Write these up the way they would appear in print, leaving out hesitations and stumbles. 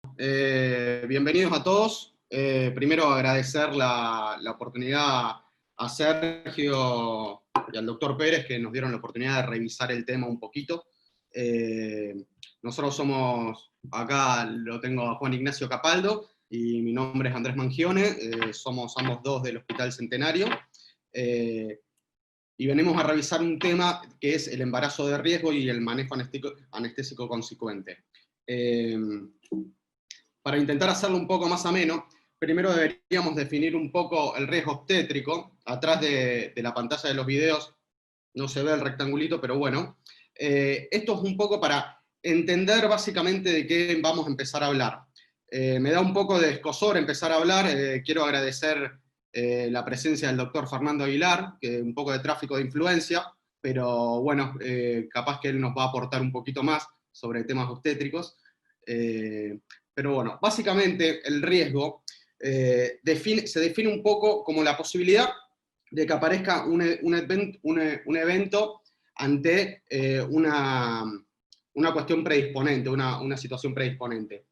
Bienvenidos a todos. Primero agradecer la oportunidad a Sergio y al doctor Pérez que nos dieron la oportunidad de revisar el tema un poquito. Nosotros somos, acá lo tengo a Juan Ignacio Capaldo y mi nombre es Andrés Mangione, somos ambos dos del Hospital Centenario. Y venimos a revisar un tema que es el embarazo de riesgo y el manejo anestésico consecuente. Para intentar hacerlo un poco más ameno, primero deberíamos definir un poco el riesgo obstétrico. Atrás de la pantalla de los videos no se ve el rectangulito, pero bueno. Esto es un poco para entender básicamente de qué vamos a empezar a hablar. Me da un poco de escozor empezar a hablar. Quiero agradecer la presencia del doctor Fernando Aguilar, que un poco de tráfico de influencia, pero bueno, capaz que él nos va a aportar un poquito más sobre temas obstétricos. Pero bueno, básicamente el riesgo se define un poco como la posibilidad de que aparezca un evento ante una cuestión predisponente, una situación predisponente.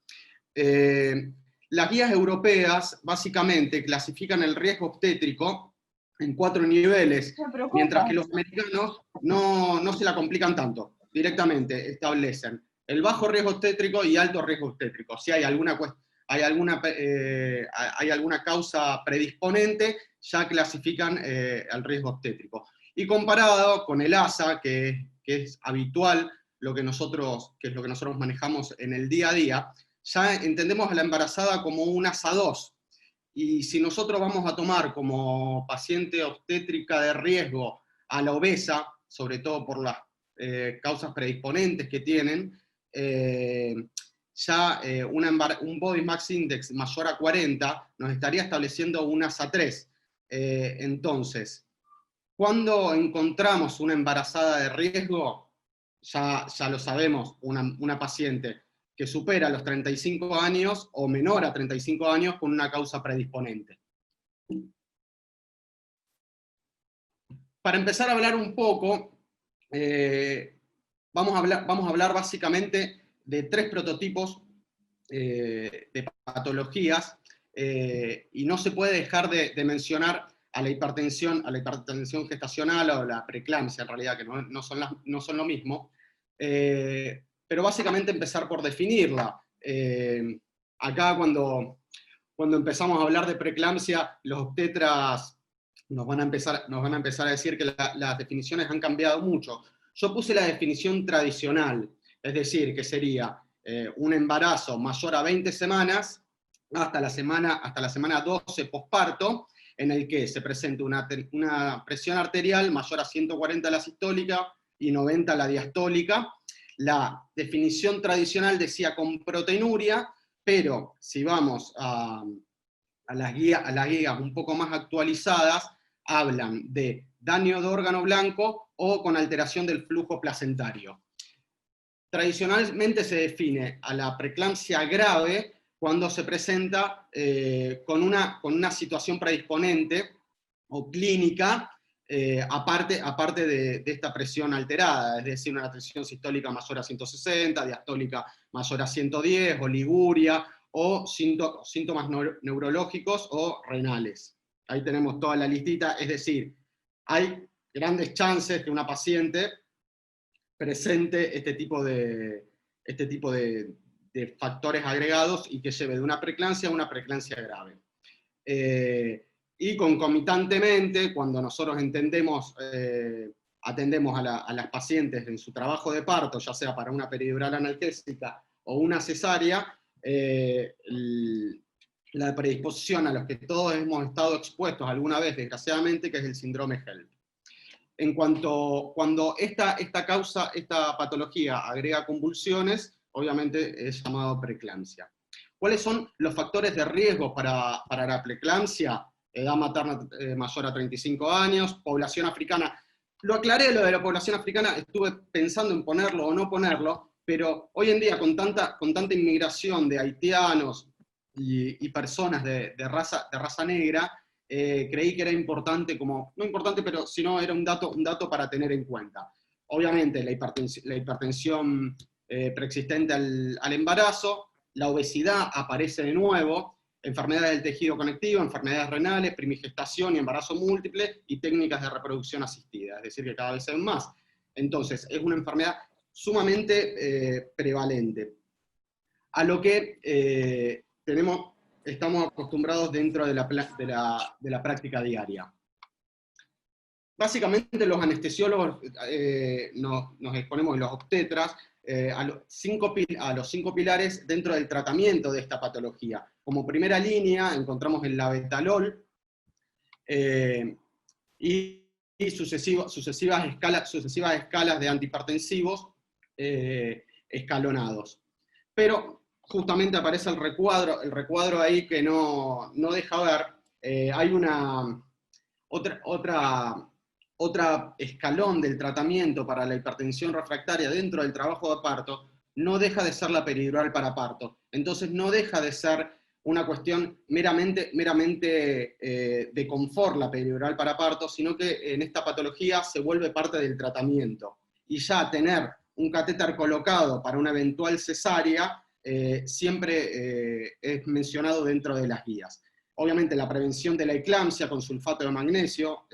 Las guías europeas básicamente clasifican el riesgo obstétrico en 4 niveles, mientras que los americanos no se la complican tanto, directamente establecen el bajo riesgo obstétrico y alto riesgo obstétrico. Si hay alguna causa predisponente, ya clasifican el riesgo obstétrico. Y comparado con el ASA, que es habitual, que es lo que nosotros manejamos en el día a día, ya entendemos a la embarazada como un ASA 2. Y si nosotros vamos a tomar como paciente obstétrica de riesgo a la obesa, sobre todo por las causas predisponentes que tienen, un Body Mass Index mayor a 40 nos estaría estableciendo un ASA 3. Entonces, cuando encontramos una embarazada de riesgo, ya lo sabemos, una paciente que supera los 35 años o menor a 35 años con una causa predisponente. Para empezar a hablar un poco, vamos a hablar básicamente de 3 prototipos de patologías, y no se puede dejar de mencionar a la hipertensión gestacional o la preeclampsia, en realidad, que no son lo mismo, pero básicamente empezar por definirla. Acá cuando empezamos a hablar de preeclampsia, los obstetras nos van a empezar a decir que las definiciones han cambiado mucho. Yo puse la definición tradicional, es decir, que sería un embarazo mayor a 20 semanas hasta la semana 12 posparto, en el que se presenta una presión arterial mayor a 140 la sistólica y 90 la diastólica. La definición tradicional decía con proteinuria, pero si vamos a las guías un poco más actualizadas, hablan de daño de órgano blanco o con alteración del flujo placentario. Tradicionalmente se define a la preeclampsia grave cuando se presenta con una situación predisponente o clínica, aparte de esta presión alterada, es decir, una tensión sistólica mayor a 160, diastólica mayor a 110, oliguria, o síntomas neurológicos o renales. Ahí tenemos toda la listita, es decir, hay grandes chances que una paciente presente este tipo de factores agregados y que lleve de una preeclampsia a una preeclampsia grave. Y concomitantemente, cuando nosotros atendemos a las pacientes en su trabajo de parto, ya sea para una peridural analgésica o una cesárea, la predisposición a los que todos hemos estado expuestos alguna vez, desgraciadamente, que es el síndrome HELLP. Cuando esta patología agrega convulsiones, obviamente es llamado preeclampsia. ¿Cuáles son los factores de riesgo para la preeclampsia? Edad materna mayor a 35 años, población africana. Lo aclaré, lo de la población africana, estuve pensando en ponerlo o no ponerlo, pero hoy en día con tanta inmigración de haitianos y personas de raza negra, creí que era importante, no importante, pero sino era un dato para tener en cuenta. Obviamente la hipertensión preexistente al embarazo, la obesidad aparece de nuevo, enfermedades del tejido conectivo, enfermedades renales, primigestación y embarazo múltiple, y técnicas de reproducción asistida, es decir, que cada vez se ven más. Entonces, es una enfermedad sumamente prevalente, a lo que estamos acostumbrados dentro de la práctica diaria. Básicamente los anestesiólogos nos exponemos, y los obstetras, a los 5 pilares dentro del tratamiento de esta patología. Como primera línea encontramos el labetalol y sucesivas escalas de antihipertensivos escalonados. Pero justamente aparece el recuadro ahí que no deja ver. Hay otra escalón del tratamiento para la hipertensión refractaria dentro del trabajo de parto, no deja de ser la peridural para parto. Entonces no deja de ser una cuestión meramente de confort la peridural para parto, sino que en esta patología se vuelve parte del tratamiento. Y ya tener un catéter colocado para una eventual cesárea siempre es mencionado dentro de las guías. Obviamente la prevención de la eclampsia con sulfato de magnesio,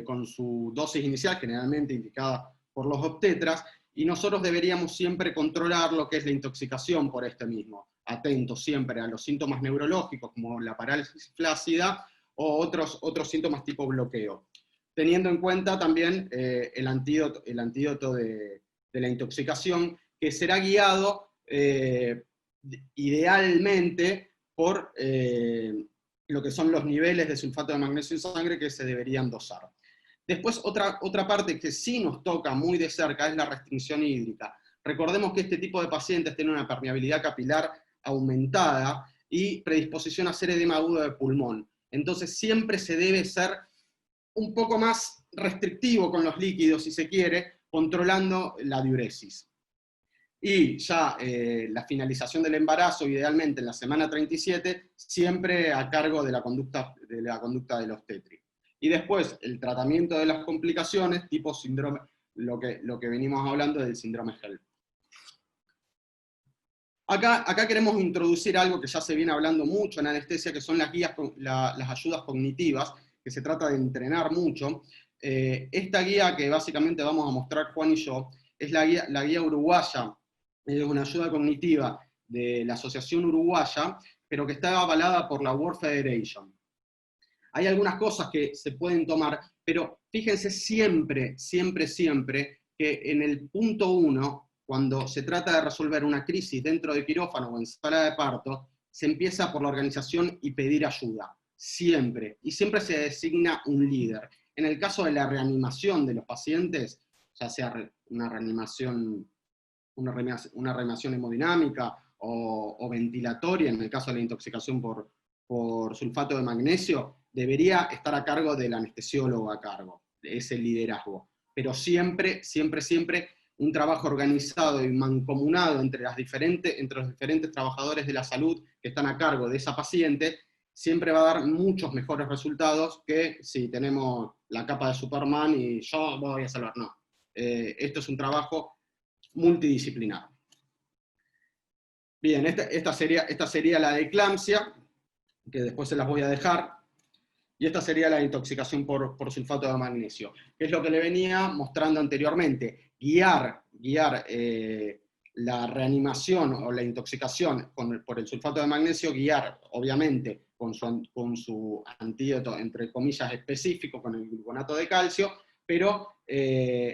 con su dosis inicial, generalmente indicada por los obstetras, y nosotros deberíamos siempre controlar lo que es la intoxicación por este mismo, atentos siempre a los síntomas neurológicos como la parálisis flácida o otros síntomas tipo bloqueo, teniendo en cuenta también el antídoto de la intoxicación, que será guiado idealmente por lo que son los niveles de sulfato de magnesio en sangre que se deberían dosar. Después, otra parte que sí nos toca muy de cerca es la restricción hídrica. Recordemos que este tipo de pacientes tienen una permeabilidad capilar aumentada y predisposición a hacer edema agudo de pulmón. Entonces siempre se debe ser un poco más restrictivo con los líquidos, si se quiere, controlando la diuresis. Y ya la finalización del embarazo, idealmente en la semana 37, siempre a cargo de la conducta del obstetric. Y después, el tratamiento de las complicaciones, tipo síndrome, lo que venimos hablando del síndrome HELLP. Acá queremos introducir algo que ya se viene hablando mucho en anestesia, que son las guías, las ayudas cognitivas, que se trata de entrenar mucho. Esta guía que básicamente vamos a mostrar Juan y yo, es la guía uruguaya, es una ayuda cognitiva de la Asociación Uruguaya, pero que está avalada por la World Federation. Hay algunas cosas que se pueden tomar, pero fíjense siempre que en el punto 1, cuando se trata de resolver una crisis dentro de quirófano o en sala de parto, se empieza por la organización y pedir ayuda. Siempre. Y siempre se designa un líder. En el caso de la reanimación de los pacientes, ya sea una reanimación hemodinámica o ventilatoria, en el caso de la intoxicación por sulfato de magnesio, debería estar a cargo del anestesiólogo a cargo, de ese liderazgo. Pero siempre un trabajo organizado y mancomunado entre los diferentes trabajadores de la salud que están a cargo de esa paciente, siempre va a dar muchos mejores resultados que si tenemos la capa de Superman y yo voy a salvar. No. Esto es un trabajo multidisciplinar. Bien, esta sería la eclampsia, que después se las voy a dejar, y esta sería la intoxicación por sulfato de magnesio, que es lo que le venía mostrando anteriormente, guiar la reanimación o la intoxicación por el sulfato de magnesio, guiar, obviamente, con su antídoto, entre comillas, específico, con el gluconato de calcio, pero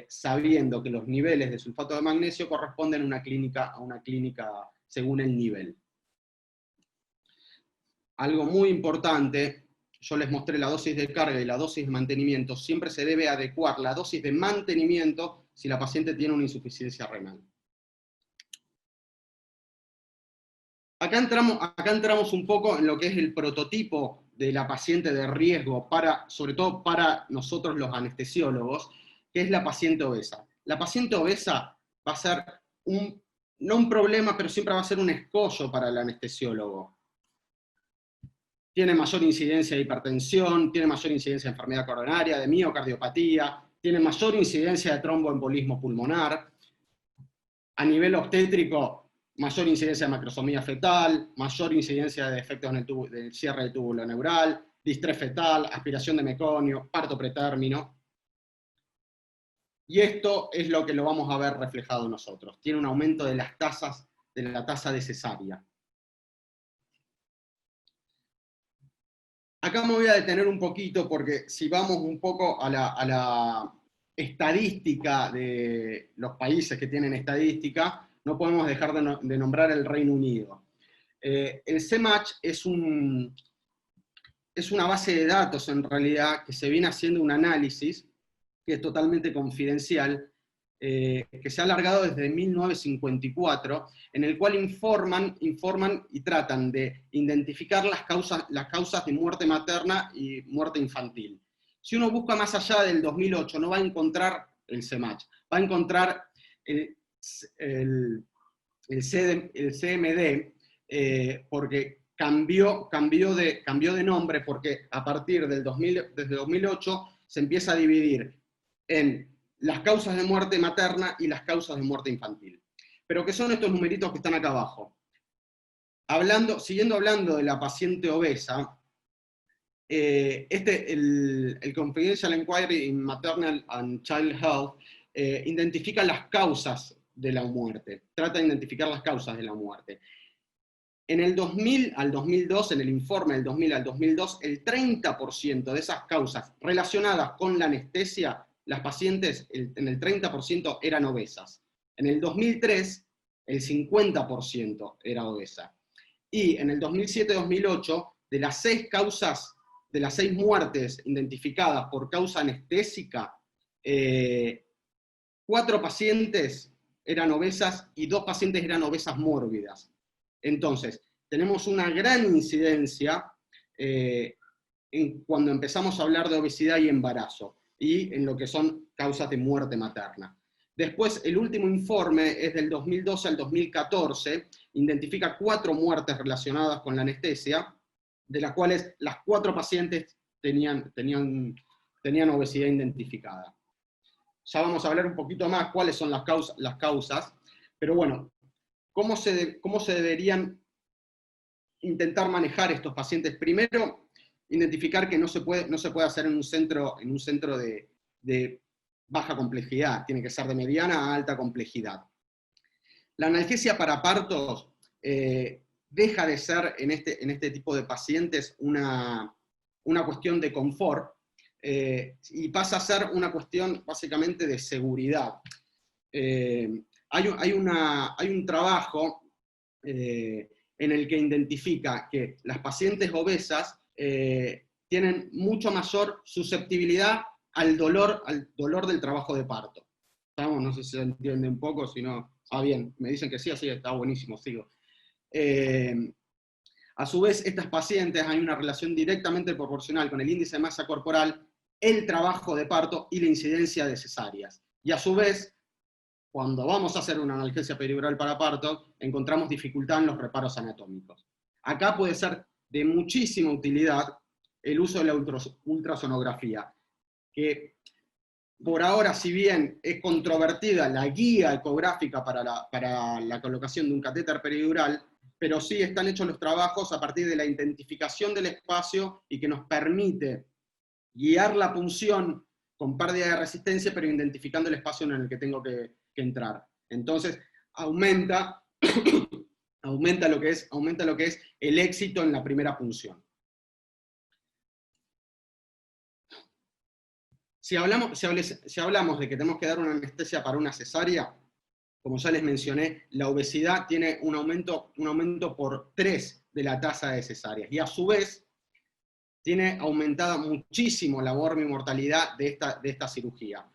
sabiendo que los niveles de sulfato de magnesio corresponden a una clínica según el nivel. Algo muy importante, yo les mostré la dosis de carga y la dosis de mantenimiento, siempre se debe adecuar la dosis de mantenimiento si la paciente tiene una insuficiencia renal. Acá entramos un poco en lo que es el prototipo de la paciente de riesgo, sobre todo para nosotros los anestesiólogos, que es la paciente obesa. La paciente obesa va a ser no un problema, pero siempre va a ser un escollo para el anestesiólogo. Tiene mayor incidencia de hipertensión, tiene mayor incidencia de enfermedad coronaria, de miocardiopatía, tiene mayor incidencia de tromboembolismo pulmonar. A nivel obstétrico, mayor incidencia de macrosomía fetal, mayor incidencia de defectos en el del cierre del túbulo neural, distrés fetal, aspiración de meconio, parto pretérmino. Y esto es lo que lo vamos a ver reflejado nosotros. Tiene un aumento de las tasas, de la tasa de cesárea. Acá me voy a detener un poquito porque si vamos un poco a la estadística de los países que tienen estadística, no podemos dejar de nombrar el Reino Unido. El CMATCH es una base de datos en realidad que se viene haciendo un análisis que es totalmente confidencial, que se ha alargado desde 1954, en el cual informan y tratan de identificar las causas de muerte materna y muerte infantil. Si uno busca más allá del 2008, no va a encontrar el CMATCH, va a encontrar el CMD, porque cambió de nombre, porque a partir del desde 2008 se empieza a dividir en las causas de muerte materna y las causas de muerte infantil. Pero ¿qué son estos numeritos que están acá abajo? Siguiendo hablando de la paciente obesa, el Confidential Inquiry in Maternal and Child Health identifica las causas de la muerte, trata de identificar las causas de la muerte. En el 2000 al 2002, en el informe del 2000 al 2002, el 30% de esas causas relacionadas con la anestesia, las pacientes en el 30% eran obesas. En el 2003, el 50% era obesa. Y en el 2007-2008, de las 6 causas, de las 6 muertes identificadas por causa anestésica, 4 pacientes eran obesas y 2 pacientes eran obesas mórbidas. Entonces, tenemos una gran incidencia cuando empezamos a hablar de obesidad y embarazo, y en lo que son causas de muerte materna. Después, el último informe es del 2012 al 2014, identifica 4 muertes relacionadas con la anestesia, de las cuales las 4 pacientes tenían obesidad identificada. Ya vamos a hablar un poquito más cuáles son las causas, pero bueno, ¿cómo se deberían intentar manejar estos pacientes? Primero, identificar que no se puede hacer en un centro de baja complejidad, tiene que ser de mediana a alta complejidad. La analgesia para partos deja de ser en este tipo de pacientes una cuestión de confort y pasa a ser una cuestión básicamente de seguridad. Hay un trabajo en el que identifica que las pacientes obesas tienen mucho mayor susceptibilidad al dolor del trabajo de parto. ¿Estamos? No sé si se entiende un poco, si no... bien, me dicen que sí, así está buenísimo, sigo. A su vez, estas pacientes hay una relación directamente proporcional con el índice de masa corporal, el trabajo de parto y la incidencia de cesáreas. Y a su vez, cuando vamos a hacer una analgesia peridural para parto, encontramos dificultad en los reparos anatómicos. Acá puede ser de muchísima utilidad el uso de la ultrasonografía, que por ahora, si bien es controvertida la guía ecográfica para la colocación de un catéter peridural, pero sí están hechos los trabajos a partir de la identificación del espacio y que nos permite guiar la punción con pérdida de resistencia, pero identificando el espacio en el que tengo que entrar. Entonces, aumenta lo que es el éxito en la primera punción. Si hablamos de que tenemos que dar una anestesia para una cesárea, como ya les mencioné, la obesidad tiene un aumento por 3 de la tasa de cesáreas, y a su vez tiene aumentada muchísimo la mortalidad de esta cirugía,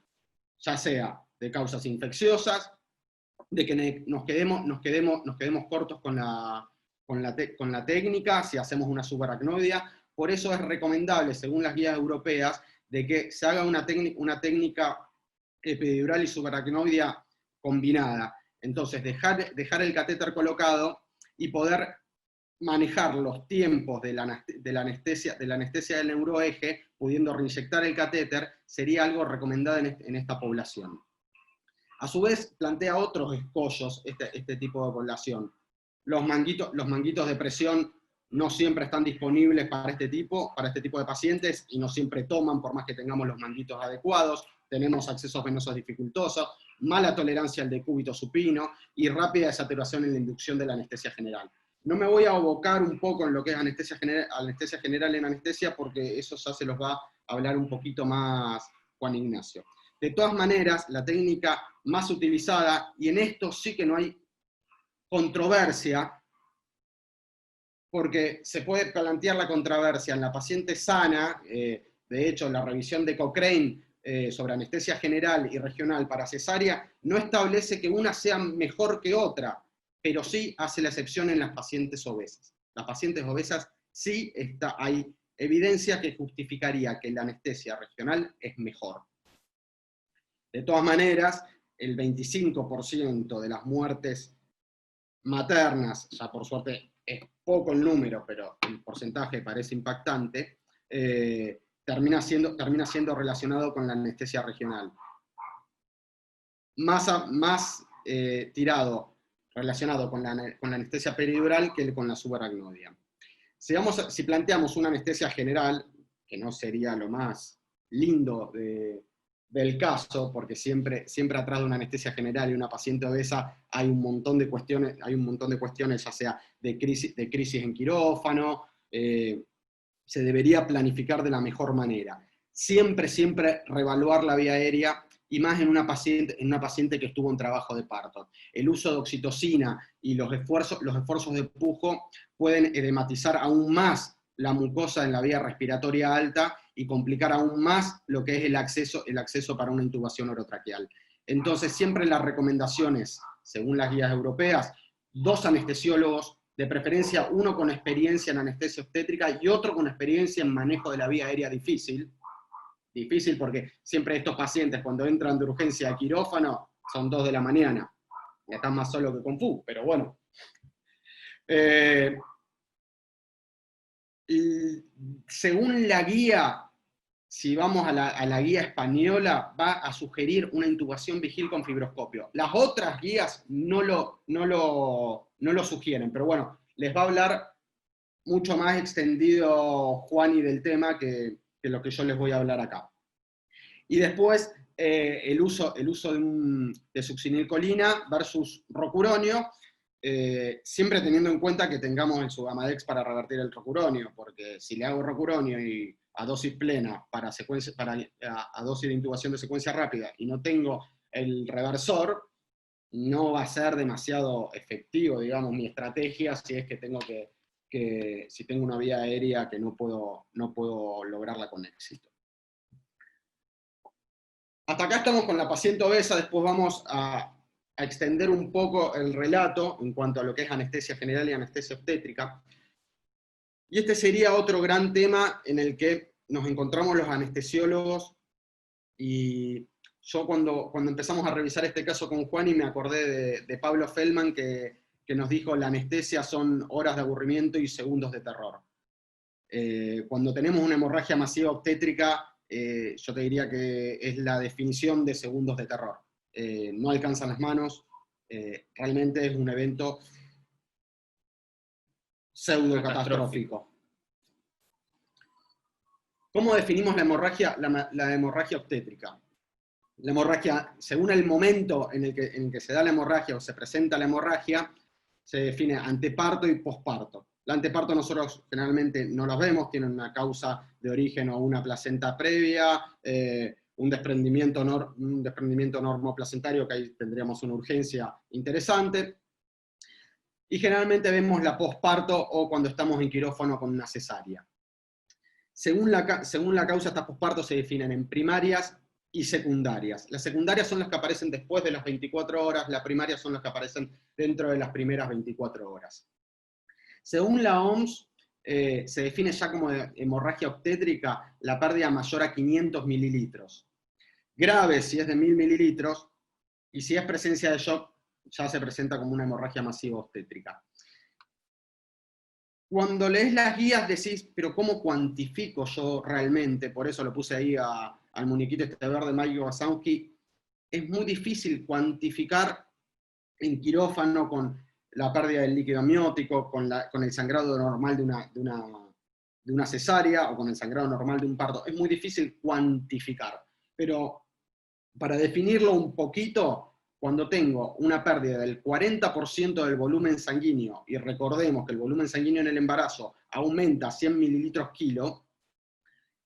ya sea de causas infecciosas, de que nos quedemos cortos con la técnica, si hacemos una subaracnoidea. Por eso es recomendable, según las guías europeas, de que se haga una técnica epidural y subaracnoidea combinada. Entonces, dejar el catéter colocado y poder manejar los tiempos de la anestesia del neuroeje, pudiendo reinyectar el catéter, sería algo recomendado en esta población. A su vez, plantea otros escollos este tipo de población. Los manguitos de presión no siempre están disponibles para este tipo de pacientes y no siempre toman, por más que tengamos los manguitos adecuados. Tenemos accesos venosos dificultosos, mala tolerancia al decúbito supino y rápida desaturación en la inducción de la anestesia general. No me voy a abocar un poco en lo que es anestesia general en anestesia, porque eso ya se los va a hablar un poquito más Juan Ignacio. De todas maneras, la técnica más utilizada, y en esto sí que no hay controversia, porque se puede plantear la controversia en la paciente sana. De hecho, la revisión de Cochrane sobre anestesia general y regional para cesárea no establece que una sea mejor que otra, pero sí hace la excepción en las pacientes obesas. Las pacientes obesas sí hay evidencia que justificaría que la anestesia regional es mejor. De todas maneras, el 25% de las muertes maternas, ya por suerte es poco el número, pero el porcentaje parece impactante, termina siendo relacionado con la anestesia regional. Más tirado, relacionado con la anestesia peridural que con la subaracnoidea. Si planteamos una anestesia general, que no sería lo más lindo del caso, porque siempre atrás de una anestesia general y una paciente obesa hay un montón de cuestiones, ya sea de crisis en quirófano. Se debería planificar de la mejor manera. Siempre reevaluar la vía aérea, y más en una paciente que estuvo en trabajo de parto. El uso de oxitocina y los esfuerzos de pujo pueden edematizar aún más la mucosa en la vía respiratoria alta y complicar aún más lo que es el acceso para una intubación orotraqueal. Entonces, siempre las recomendaciones, según las guías europeas, 2 anestesiólogos, de preferencia uno con experiencia en anestesia obstétrica y otro con experiencia en manejo de la vía aérea difícil porque siempre estos pacientes cuando entran de urgencia a quirófano son 2 de la mañana, y están más solos que con Fu, pero bueno. Según la guía, si vamos a la guía española, va a sugerir una intubación vigil con fibroscopio. Las otras guías no lo sugieren, pero bueno, les va a hablar mucho más extendido Juani del tema que lo que yo les voy a hablar acá. Y después el uso de succinilcolina versus rocuronio, siempre teniendo en cuenta que tengamos el Sugamadex para revertir el rocuronio, porque si le hago rocuronio y a dosis plena a dosis de intubación de secuencia rápida y no tengo el reversor, no va a ser demasiado efectivo, digamos, mi estrategia si es que si tengo una vía aérea que no puedo lograrla con éxito. Hasta acá estamos con la paciente obesa. Después vamos a extender un poco el relato en cuanto a lo que es anestesia general y anestesia obstétrica. Y este sería otro gran tema en el que nos encontramos los anestesiólogos, y yo cuando empezamos a revisar este caso con Juani me acordé de Pablo Feldman, que nos dijo: la anestesia son horas de aburrimiento y segundos de terror. Cuando tenemos una hemorragia masiva obstétrica, yo te diría que es la definición de segundos de terror. No alcanzan las manos, realmente es un evento pseudo catastrófico. ¿Cómo definimos la hemorragia obstétrica? La hemorragia, según el momento en el que se da la hemorragia o se presenta la hemorragia, se define anteparto y posparto. La anteparto nosotros generalmente no los vemos, tienen una causa de origen o una placenta previa, un desprendimiento normoplacentario, que ahí tendríamos una urgencia interesante. Y generalmente vemos la posparto o cuando estamos en quirófano con una cesárea. Según la causa, estas pospartos se definen en primarias y secundarias. Las secundarias son las que aparecen después de las 24 horas, las primarias son las que aparecen dentro de las primeras 24 horas. Según la OMS, se define ya como hemorragia obstétrica la pérdida mayor a 500 mililitros. Grave si es de 1000 mililitros, y si es presencia de shock, ya se presenta como una hemorragia masiva obstétrica. Cuando lees las guías decís, pero ¿cómo cuantifico yo realmente? Por eso lo puse ahí al muñequito este verde, Mike Wazowski. es muy difícil cuantificar en quirófano con la pérdida del líquido amniótico, con el sangrado normal de una cesárea o con el sangrado normal de un parto. Es muy difícil cuantificar, pero para definirlo un poquito, cuando tengo una pérdida del 40% del volumen sanguíneo, y recordemos que el volumen sanguíneo en el embarazo aumenta 100 mililitros kilo,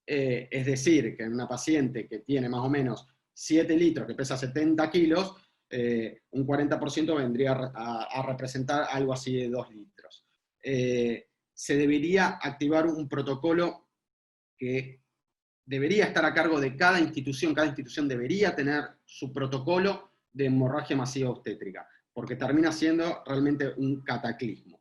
es decir, que en una paciente que tiene más o menos 7 litros, que pesa 70 kilos, un 40% vendría a representar algo así de 2 litros. Se debería activar un protocolo que debería estar a cargo de cada institución debería tener su protocolo de hemorragia masiva obstétrica, porque termina siendo realmente un cataclismo.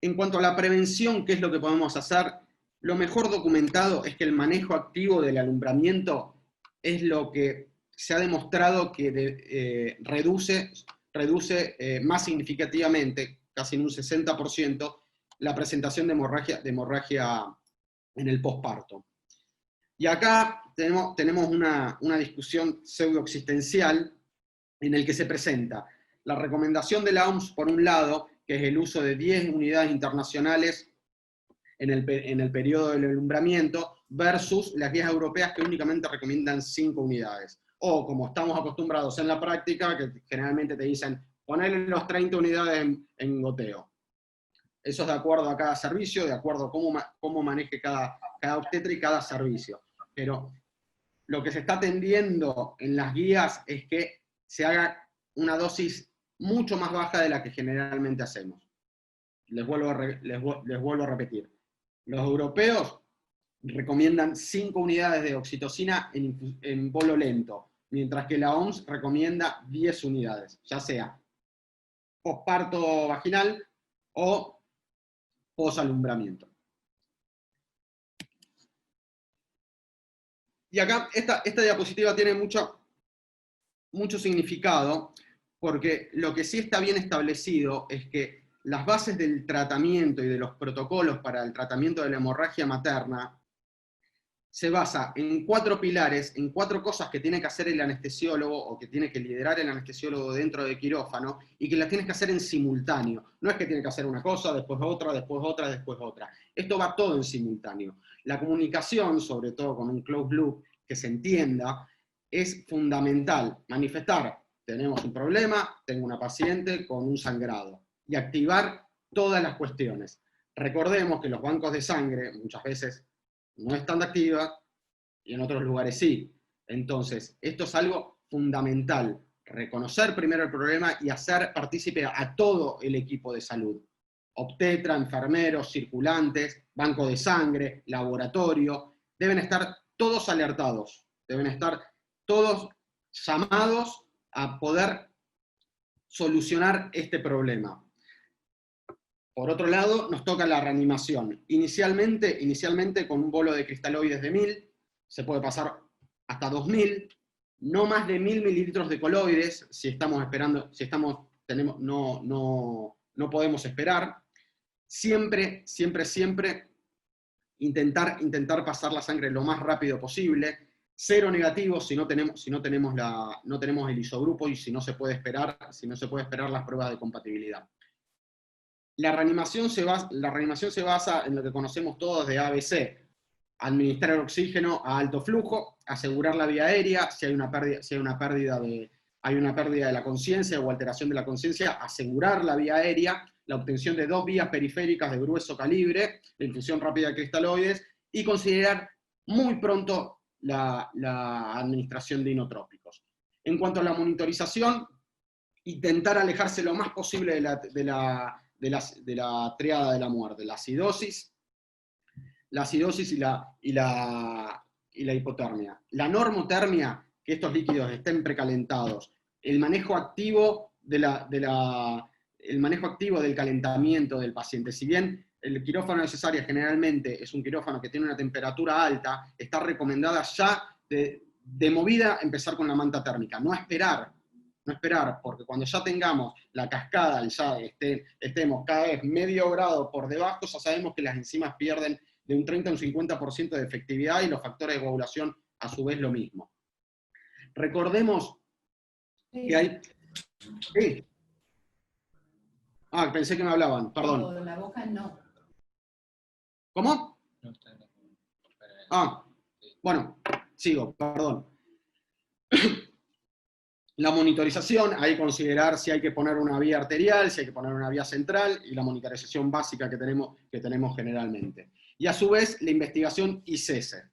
En cuanto a la prevención, ¿qué es lo que podemos hacer? Lo mejor documentado es que el manejo activo del alumbramiento es lo que se ha demostrado que reduce más significativamente, casi en un 60%, la presentación de hemorragia en el posparto. Y acá tenemos una discusión pseudoexistencial en el que se presenta la recomendación de la OMS, por un lado, que es el uso de 10 unidades internacionales en el periodo del alumbramiento, versus las guías europeas que únicamente recomiendan 5 unidades. O, como estamos acostumbrados en la práctica, que generalmente te dicen, ponerle los 30 unidades en goteo. Eso es de acuerdo a cada servicio, de acuerdo a cómo maneje cada obstetra y cada servicio. Pero lo que se está tendiendo en las guías es que se haga una dosis mucho más baja de la que generalmente hacemos. Les vuelvo a repetir. Los europeos recomiendan 5 unidades de oxitocina en bolo lento, mientras que la OMS recomienda 10 unidades, ya sea posparto vaginal o posalumbramiento. Y acá esta diapositiva tiene mucho significado, porque lo que sí está bien establecido es que las bases del tratamiento y de los protocolos para el tratamiento de la hemorragia materna se basa en 4 pilares, en 4 cosas que tiene que hacer el anestesiólogo o que tiene que liderar el anestesiólogo dentro del quirófano y que las tienes que hacer en simultáneo. No es que tiene que hacer una cosa, después otra, después otra, después otra. Esto va todo en simultáneo. La comunicación, sobre todo con un closed loop, que se entienda, es fundamental. Manifestar, tenemos un problema, tengo una paciente con un sangrado, y activar todas las cuestiones. Recordemos que los bancos de sangre muchas veces no están activas y en otros lugares sí. Entonces, esto es algo fundamental. Reconocer primero el problema y hacer partícipe a todo el equipo de salud. Obstetra, enfermeros, circulantes, banco de sangre, laboratorio. Deben estar todos alertados. Deben estar todos llamados a poder solucionar este problema. Por otro lado, nos toca la reanimación. Inicialmente con un bolo de cristaloides de 1000, se puede pasar hasta 2000, no más de 1000 mililitros de coloides, no podemos esperar. Siempre intentar pasar la sangre lo más rápido posible. 0 negativos si no tenemos el isogrupo y si no se puede esperar las pruebas de compatibilidad. La reanimación se basa en lo que conocemos todos de ABC: administrar oxígeno a alto flujo, asegurar la vía aérea, si hay una pérdida de la conciencia o alteración de la conciencia, asegurar la vía aérea, la obtención de 2 vías periféricas de grueso calibre, la infusión rápida de cristaloides, y considerar muy pronto la administración de inotrópicos. En cuanto a la monitorización, intentar alejarse lo más posible de la triada de la muerte: la acidosis y la hipotermia. La normotermia, que estos líquidos estén precalentados. El manejo activo del calentamiento del paciente. Si bien el quirófano de cesárea generalmente es un quirófano que tiene una temperatura alta, está recomendada ya de movida empezar con la manta térmica. No esperar, porque cuando ya tengamos la cascada, ya estemos cada vez medio grado por debajo, ya sabemos que las enzimas pierden de un 30 a un 50% de efectividad y los factores de coagulación a su vez lo mismo. Recordemos que hay... Sí. Ah, pensé que me hablaban, perdón. Pero la boca no. ¿Cómo? Ah, bueno, sigo, perdón. La monitorización, hay que considerar si hay que poner una vía arterial, si hay que poner una vía central, y la monitorización básica que tenemos generalmente. Y a su vez, la investigación y cese.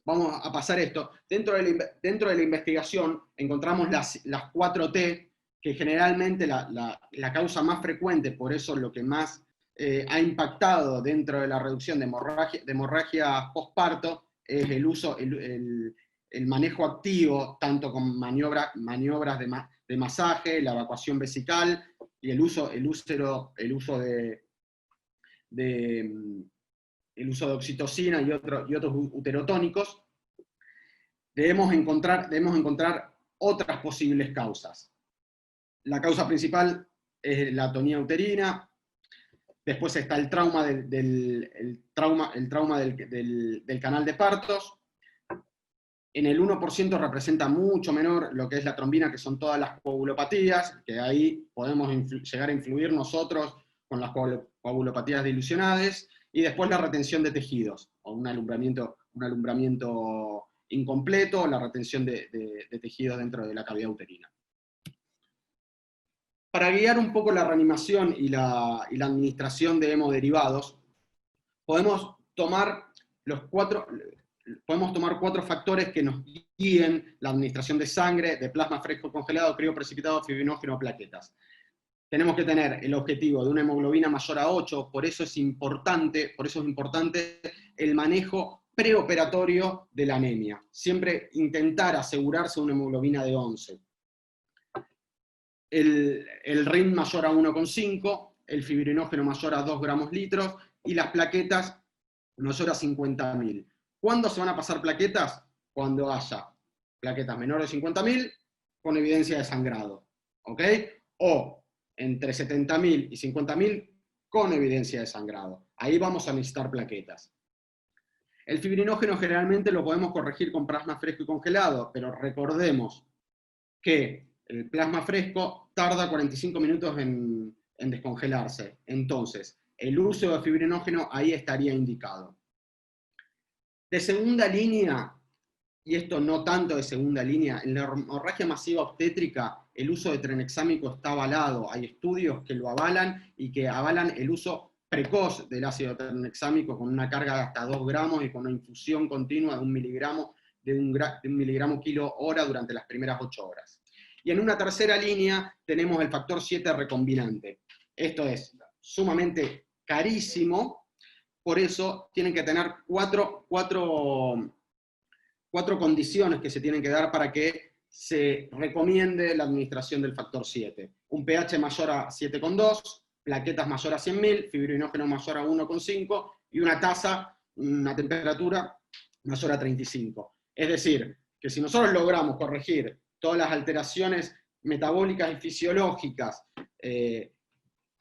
Vamos a pasar esto. Dentro de la investigación encontramos las 4T, que generalmente la causa más frecuente, por eso lo que más ha impactado dentro de la reducción de hemorragia postparto, es el manejo activo, tanto con maniobras de masaje, la evacuación vesical y el uso de oxitocina y otros uterotónicos. Debemos encontrar otras posibles causas. La causa principal es la atonía uterina, después está el trauma del canal de partos. En el 1% representa mucho menor lo que es la trombina, que son todas las coagulopatías, que ahí podemos llegar a influir nosotros con las coagulopatías dilucionales, y después la retención de tejidos, o un alumbramiento incompleto, la retención de tejidos dentro de la cavidad uterina. Para guiar un poco la reanimación y la administración de hemoderivados, podemos tomar cuatro factores que nos guíen la administración de sangre, de plasma fresco congelado, crioprecipitado, fibrinógeno, plaquetas. Tenemos que tener el objetivo de una hemoglobina mayor a 8, por eso es importante el manejo preoperatorio de la anemia. Siempre intentar asegurarse una hemoglobina de 11. El RIN mayor a 1,5, el fibrinógeno mayor a 2 gramos litros, y las plaquetas mayor a 50.000. ¿Cuándo se van a pasar plaquetas? Cuando haya plaquetas menores de 50.000 con evidencia de sangrado. ¿Ok? O entre 70.000 y 50.000 con evidencia de sangrado. Ahí vamos a necesitar plaquetas. El fibrinógeno generalmente lo podemos corregir con plasma fresco y congelado, pero recordemos que el plasma fresco tarda 45 minutos en descongelarse. Entonces, el uso de fibrinógeno ahí estaría indicado. De segunda línea, y esto no tanto de segunda línea, en la hemorragia masiva obstétrica el uso de tranexámico está avalado. Hay estudios que lo avalan y que avalan el uso precoz del ácido tranexámico con una carga de hasta 2 gramos y con una infusión continua de 1 miligramo kilo hora durante las primeras 8 horas. Y en una tercera línea tenemos el factor 7 recombinante. Esto es sumamente carísimo, por eso tienen que tener cuatro condiciones que se tienen que dar para que se recomiende la administración del factor 7. Un pH mayor a 7,2, plaquetas mayor a 100.000, fibrinógeno mayor a 1,5 y una temperatura mayor a 35. Es decir, que si nosotros logramos corregir todas las alteraciones metabólicas y fisiológicas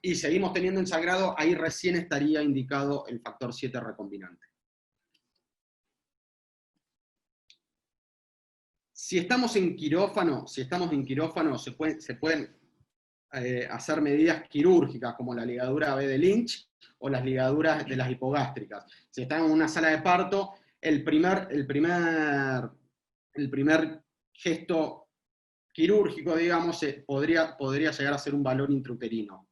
y seguimos teniendo ensangrado, ahí recién estaría indicado el factor 7 recombinante. Si estamos en quirófano, se pueden hacer medidas quirúrgicas, como la ligadura B de Lynch o las ligaduras de las hipogástricas. Si están en una sala de parto, el primer gesto quirúrgico, digamos, podría llegar a ser un balón intrauterino.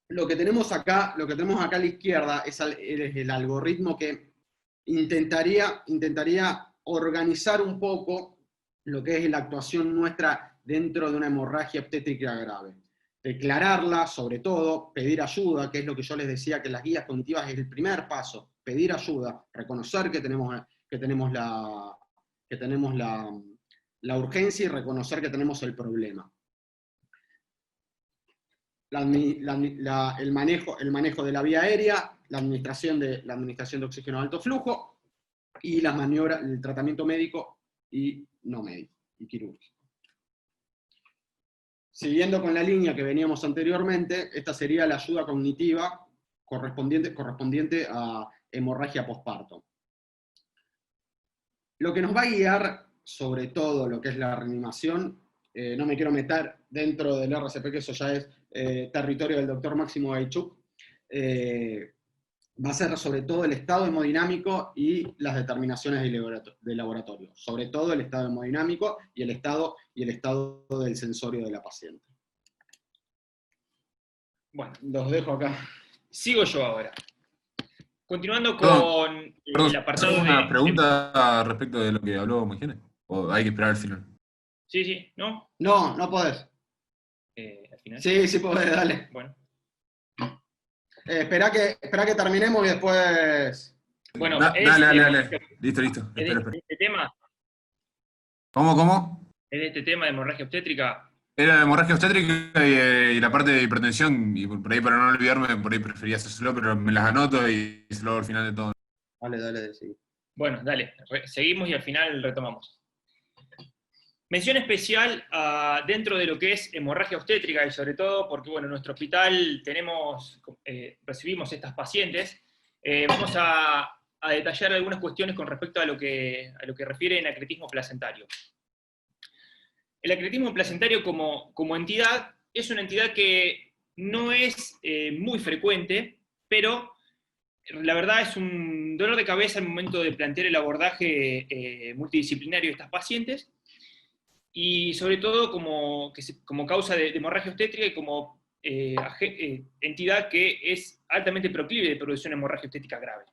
Lo que tenemos acá a la izquierda es el algoritmo que intentaría organizar un poco lo que es la actuación nuestra dentro de una hemorragia obstétrica grave. Declararla, sobre todo, pedir ayuda, que es lo que yo les decía, que las guías cognitivas es el primer paso, pedir ayuda, reconocer que tenemos la urgencia y reconocer que tenemos el problema. El manejo de la vía aérea, la administración de oxígeno de alto flujo, y las maniobras, el tratamiento médico y no médico, y quirúrgico. Siguiendo con la línea que veníamos anteriormente, esta sería la ayuda cognitiva correspondiente a hemorragia postparto. Lo que nos va a guiar sobre todo lo que es la reanimación, no me quiero meter dentro del RCP, que eso ya es territorio del doctor Máximo Gaichuk, va a ser sobre todo el estado hemodinámico y las determinaciones de laboratorio, sobre todo el estado hemodinámico y el estado del sensorio de la paciente. Bueno, los dejo acá. Sigo yo ahora. Continuando Perdón, con el apartado ¿hago una de... pregunta respecto de lo que habló Mojiene? ¿O hay que esperar al final? Sí, ¿no? No, no podés. Al final. Sí podés, dale. Bueno. Espera que terminemos y después... Bueno, dale. Listo. Espera. de este tema, ¿Cómo? es de este tema de hemorragia obstétrica. Era hemorragia obstétrica y la parte de hipertensión, y por ahí para no olvidarme, por ahí prefería hacerlo, pero me las anoto y se lo hago al final de todo. Dale, sí. Bueno, dale, seguimos y al final retomamos. Mención especial dentro de lo que es hemorragia obstétrica, y sobre todo porque, bueno, en nuestro hospital recibimos estas pacientes. Vamos a detallar algunas cuestiones con respecto a lo que refiere en acretismo placentario. El acretismo placentario como entidad es una entidad que no es muy frecuente, pero la verdad es un dolor de cabeza al momento de plantear el abordaje multidisciplinario de estas pacientes, y sobre todo como causa de hemorragia obstétrica y como entidad que es altamente proclive de producción de hemorragia obstétrica grave.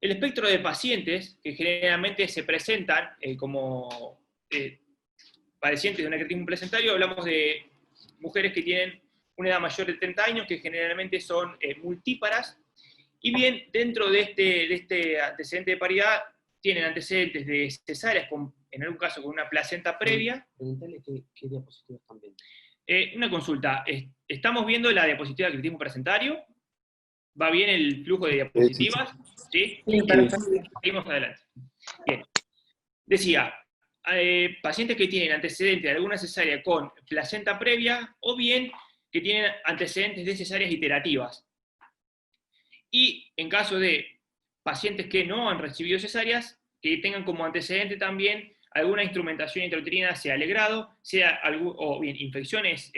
El espectro de pacientes que generalmente se presentan como padecientes de un acretismo placentario, hablamos de mujeres que tienen una edad mayor de 30 años, que generalmente son multíparas, y bien, dentro de este antecedente de paridad, tienen antecedentes de cesáreas, en algún caso con una placenta previa. Preguntale qué diapositivas están viendo. Una consulta, ¿estamos viendo la diapositiva de acretismo placentario? ¿Va bien el flujo de diapositivas? ¿Sí? Sí, perfecto. Seguimos adelante. Bien. Decía, pacientes que tienen antecedentes de alguna cesárea con placenta previa, o bien que tienen antecedentes de cesáreas iterativas. Y en caso de pacientes que no han recibido cesáreas, que tengan como antecedente también alguna instrumentación intrauterina, sea alegrado, sea o bien infecciones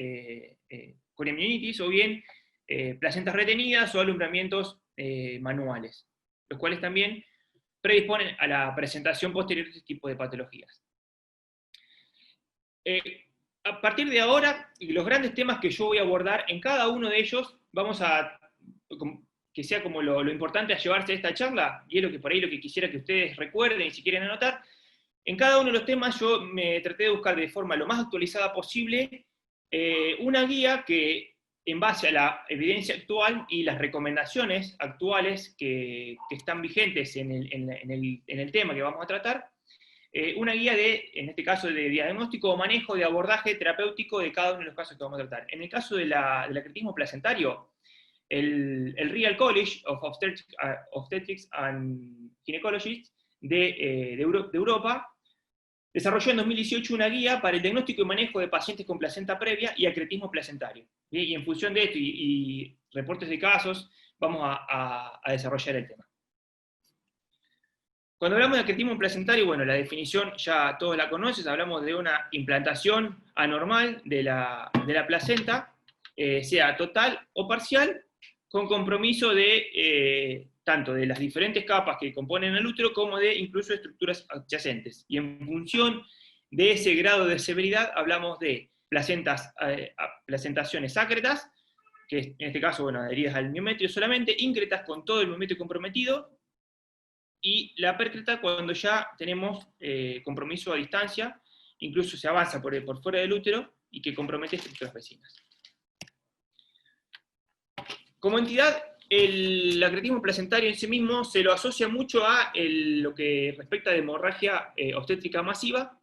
con hemionitis, o bien placentas retenidas o alumbramientos manuales, los cuales también predisponen a la presentación posterior de este tipo de patologías. A partir de ahora, los grandes temas que yo voy a abordar, en cada uno de ellos vamos a que sea como lo importante a llevarse a esta charla, y es lo que quisiera que ustedes recuerden y si quieren anotar. En cada uno de los temas yo me traté de buscar de forma lo más actualizada posible una guía que, en base a la evidencia actual y las recomendaciones actuales que están vigentes en el tema que vamos a tratar, una guía en este caso, de diagnóstico o manejo de abordaje terapéutico de cada uno de los casos que vamos a tratar. En el caso del acretismo placentario, el Real College of Obstetrics and Gynecologists de Europa desarrolló en 2018 una guía para el diagnóstico y manejo de pacientes con placenta previa y acretismo placentario. Y en función de esto y reportes de casos, vamos a desarrollar el tema. Cuando hablamos de acretismo placentario, bueno, la definición ya todos la conocen, hablamos de una implantación anormal de la placenta, sea total o parcial, con compromiso de tanto de las diferentes capas que componen el útero, como de incluso estructuras adyacentes. Y en función de ese grado de severidad, hablamos de placentaciones ácretas, que en este caso, bueno, adheridas al miometrio solamente, íncretas con todo el miometrio comprometido, y la pércreta cuando ya tenemos compromiso a distancia, incluso se avanza por fuera del útero, y que compromete estructuras vecinas. Como entidad, el acretismo placentario en sí mismo se lo asocia mucho a lo que respecta de hemorragia obstétrica masiva,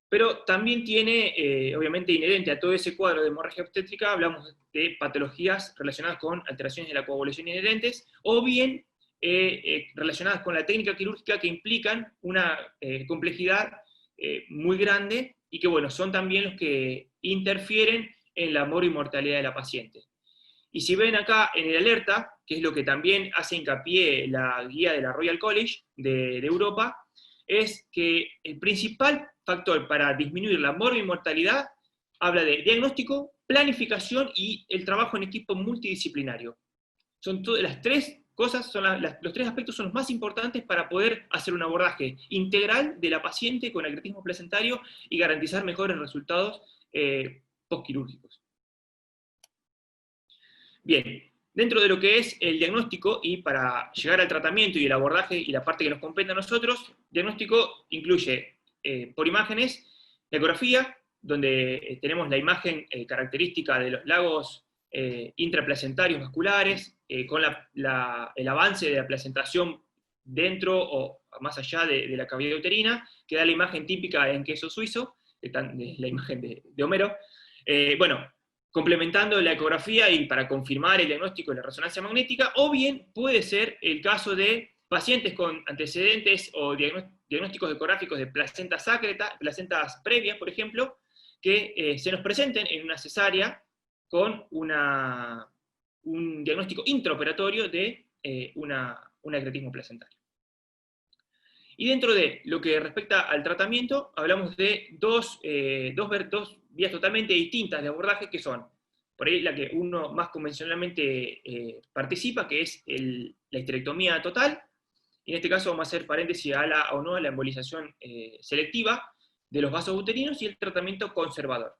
pero también tiene, obviamente inherente a todo ese cuadro de hemorragia obstétrica, hablamos de patologías relacionadas con alteraciones de la coagulación inherentes, o bien relacionadas con la técnica quirúrgica, que implican una complejidad muy grande, y que, bueno, son también los que interfieren en la mortalidad de la paciente. Y si ven acá en el alerta, que es lo que también hace hincapié la guía de la Royal College de Europa, es que el principal factor para disminuir la morbimortalidad habla de diagnóstico, planificación y el trabajo en equipo multidisciplinario. Son las tres cosas, los tres aspectos son los más importantes para poder hacer un abordaje integral de la paciente con acretismo placentario y garantizar mejores resultados postquirúrgicos. Bien, dentro de lo que es el diagnóstico, y para llegar al tratamiento y el abordaje y la parte que nos compete a nosotros, diagnóstico incluye por imágenes, la ecografía, donde tenemos la imagen característica de los lagos intraplacentarios vasculares, con el avance de la placentación dentro o más allá de la cavidad uterina, que da la imagen típica en queso suizo, la imagen de Homero. Bueno, complementando la ecografía y para confirmar el diagnóstico de la resonancia magnética, o bien puede ser el caso de pacientes con antecedentes o diagnósticos ecográficos de placentas previas, por ejemplo, que se nos presenten en una cesárea con un diagnóstico intraoperatorio de un acretismo placentario. Y dentro de lo que respecta al tratamiento, hablamos de dos vías totalmente distintas de abordaje, que son, por ahí la que uno más convencionalmente participa, que es la histerectomía total, y en este caso vamos a hacer paréntesis a la embolización selectiva de los vasos uterinos y el tratamiento conservador.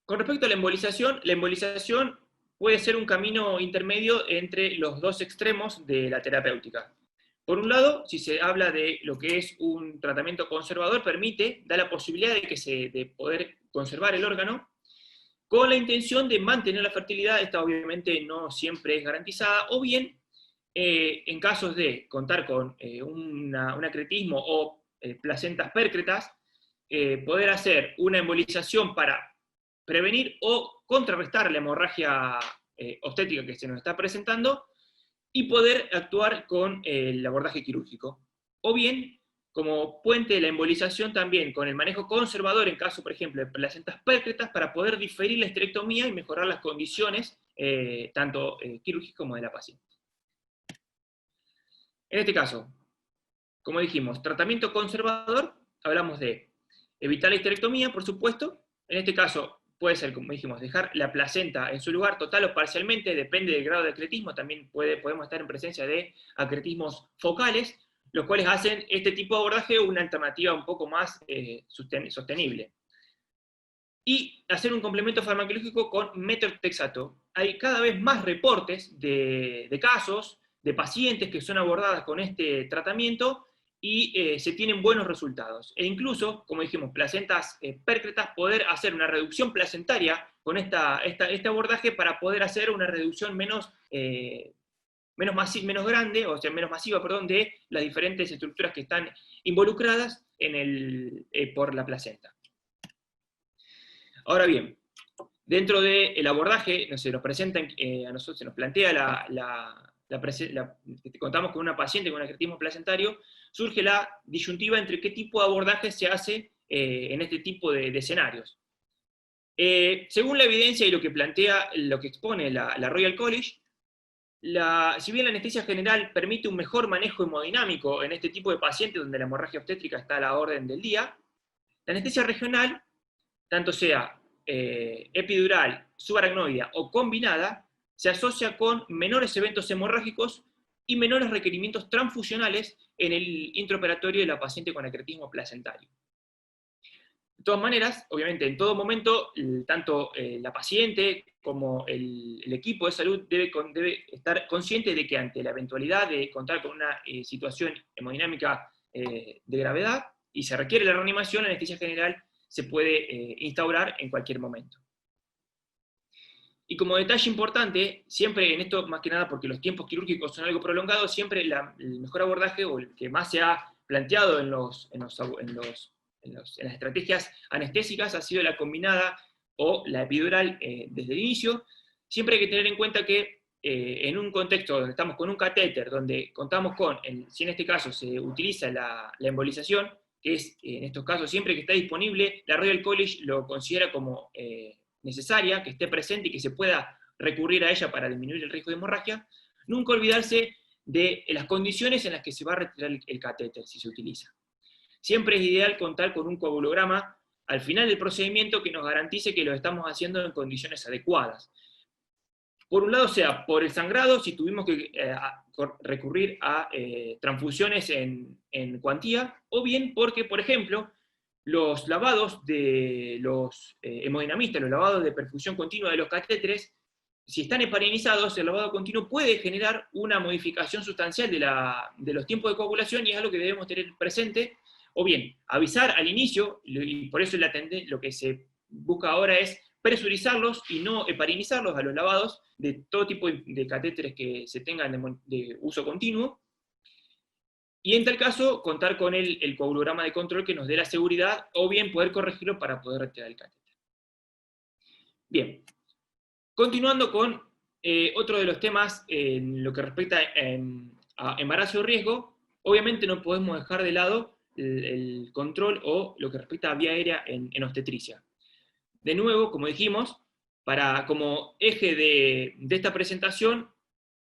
Con respecto a la embolización puede ser un camino intermedio entre los dos extremos de la terapéutica. Por un lado, si se habla de lo que es un tratamiento conservador, da la posibilidad de poder conservar el órgano, con la intención de mantener la fertilidad. Esta obviamente no siempre es garantizada, o bien, en casos de contar con un acretismo o placentas pércretas, poder hacer una embolización para prevenir o contrarrestar la hemorragia obstétrica que se nos está presentando, y poder actuar con el abordaje quirúrgico. O bien, como puente de la embolización también, con el manejo conservador en caso, por ejemplo, de placentas pércretas, para poder diferir la histerectomía y mejorar las condiciones, tanto quirúrgicas como de la paciente. En este caso, como dijimos, tratamiento conservador, hablamos de evitar la histerectomía, por supuesto. En este caso, puede ser, como dijimos, dejar la placenta en su lugar total o parcialmente, depende del grado de acretismo. También podemos estar en presencia de acretismos focales, los cuales hacen este tipo de abordaje una alternativa un poco más sostenible. Y hacer un complemento farmacológico con metotrexato. Hay cada vez más reportes de casos, de pacientes que son abordadas con este tratamiento, y se tienen buenos resultados. E incluso, como dijimos, placentas pércretas, poder hacer una reducción placentaria con este abordaje para poder hacer una reducción menos grande, o sea, menos masiva, perdón, de las diferentes estructuras que están involucradas por la placenta. Ahora bien, dentro del abordaje, se nos presenta a nosotros, se nos plantea contamos con una paciente con acretismo placentario, surge la disyuntiva entre qué tipo de abordaje se hace en este tipo de escenarios. Según la evidencia y lo que expone la Royal College, si bien la anestesia general permite un mejor manejo hemodinámico en este tipo de pacientes donde la hemorragia obstétrica está a la orden del día, la anestesia regional, tanto sea epidural, subaracnoidea o combinada, se asocia con menores eventos hemorrágicos y menores requerimientos transfusionales en el intraoperatorio de la paciente con acretismo placentario. De todas maneras, obviamente, en todo momento, tanto la paciente como el equipo de salud debe estar consciente de que ante la eventualidad de contar con una situación hemodinámica de gravedad y se requiere la reanimación, la anestesia general se puede instaurar en cualquier momento. Y como detalle importante, siempre en esto, más que nada porque los tiempos quirúrgicos son algo prolongados, siempre el mejor abordaje, o el que más se ha planteado en las estrategias anestésicas, ha sido la combinada o la epidural desde el inicio. Siempre hay que tener en cuenta que en un contexto donde estamos con un catéter, donde contamos con, si en este caso se utiliza la embolización, que es en estos casos siempre que está disponible, la Royal College lo considera como necesaria, que esté presente y que se pueda recurrir a ella para disminuir el riesgo de hemorragia. Nunca olvidarse de las condiciones en las que se va a retirar el catéter, si se utiliza. Siempre es ideal contar con un coagulograma al final del procedimiento que nos garantice que lo estamos haciendo en condiciones adecuadas. Por un lado, sea por el sangrado, si tuvimos que recurrir a transfusiones en cuantía, o bien porque, por ejemplo, los lavados de los hemodinamistas, los lavados de perfusión continua de los catéteres, si están heparinizados, el lavado continuo puede generar una modificación sustancial de los tiempos de coagulación, y es algo que debemos tener presente, o bien avisar al inicio, y por eso lo que se busca ahora es presurizarlos y no heparinizarlos a los lavados de todo tipo de catéteres que se tengan de uso continuo, y en tal caso contar con el coagulograma de control que nos dé la seguridad, o bien poder corregirlo para poder retirar el catéter. Bien, continuando con otro de los temas en lo que respecta a embarazo o riesgo, obviamente no podemos dejar de lado el control o lo que respecta a vía aérea en obstetricia. De nuevo, como dijimos, como eje de esta presentación,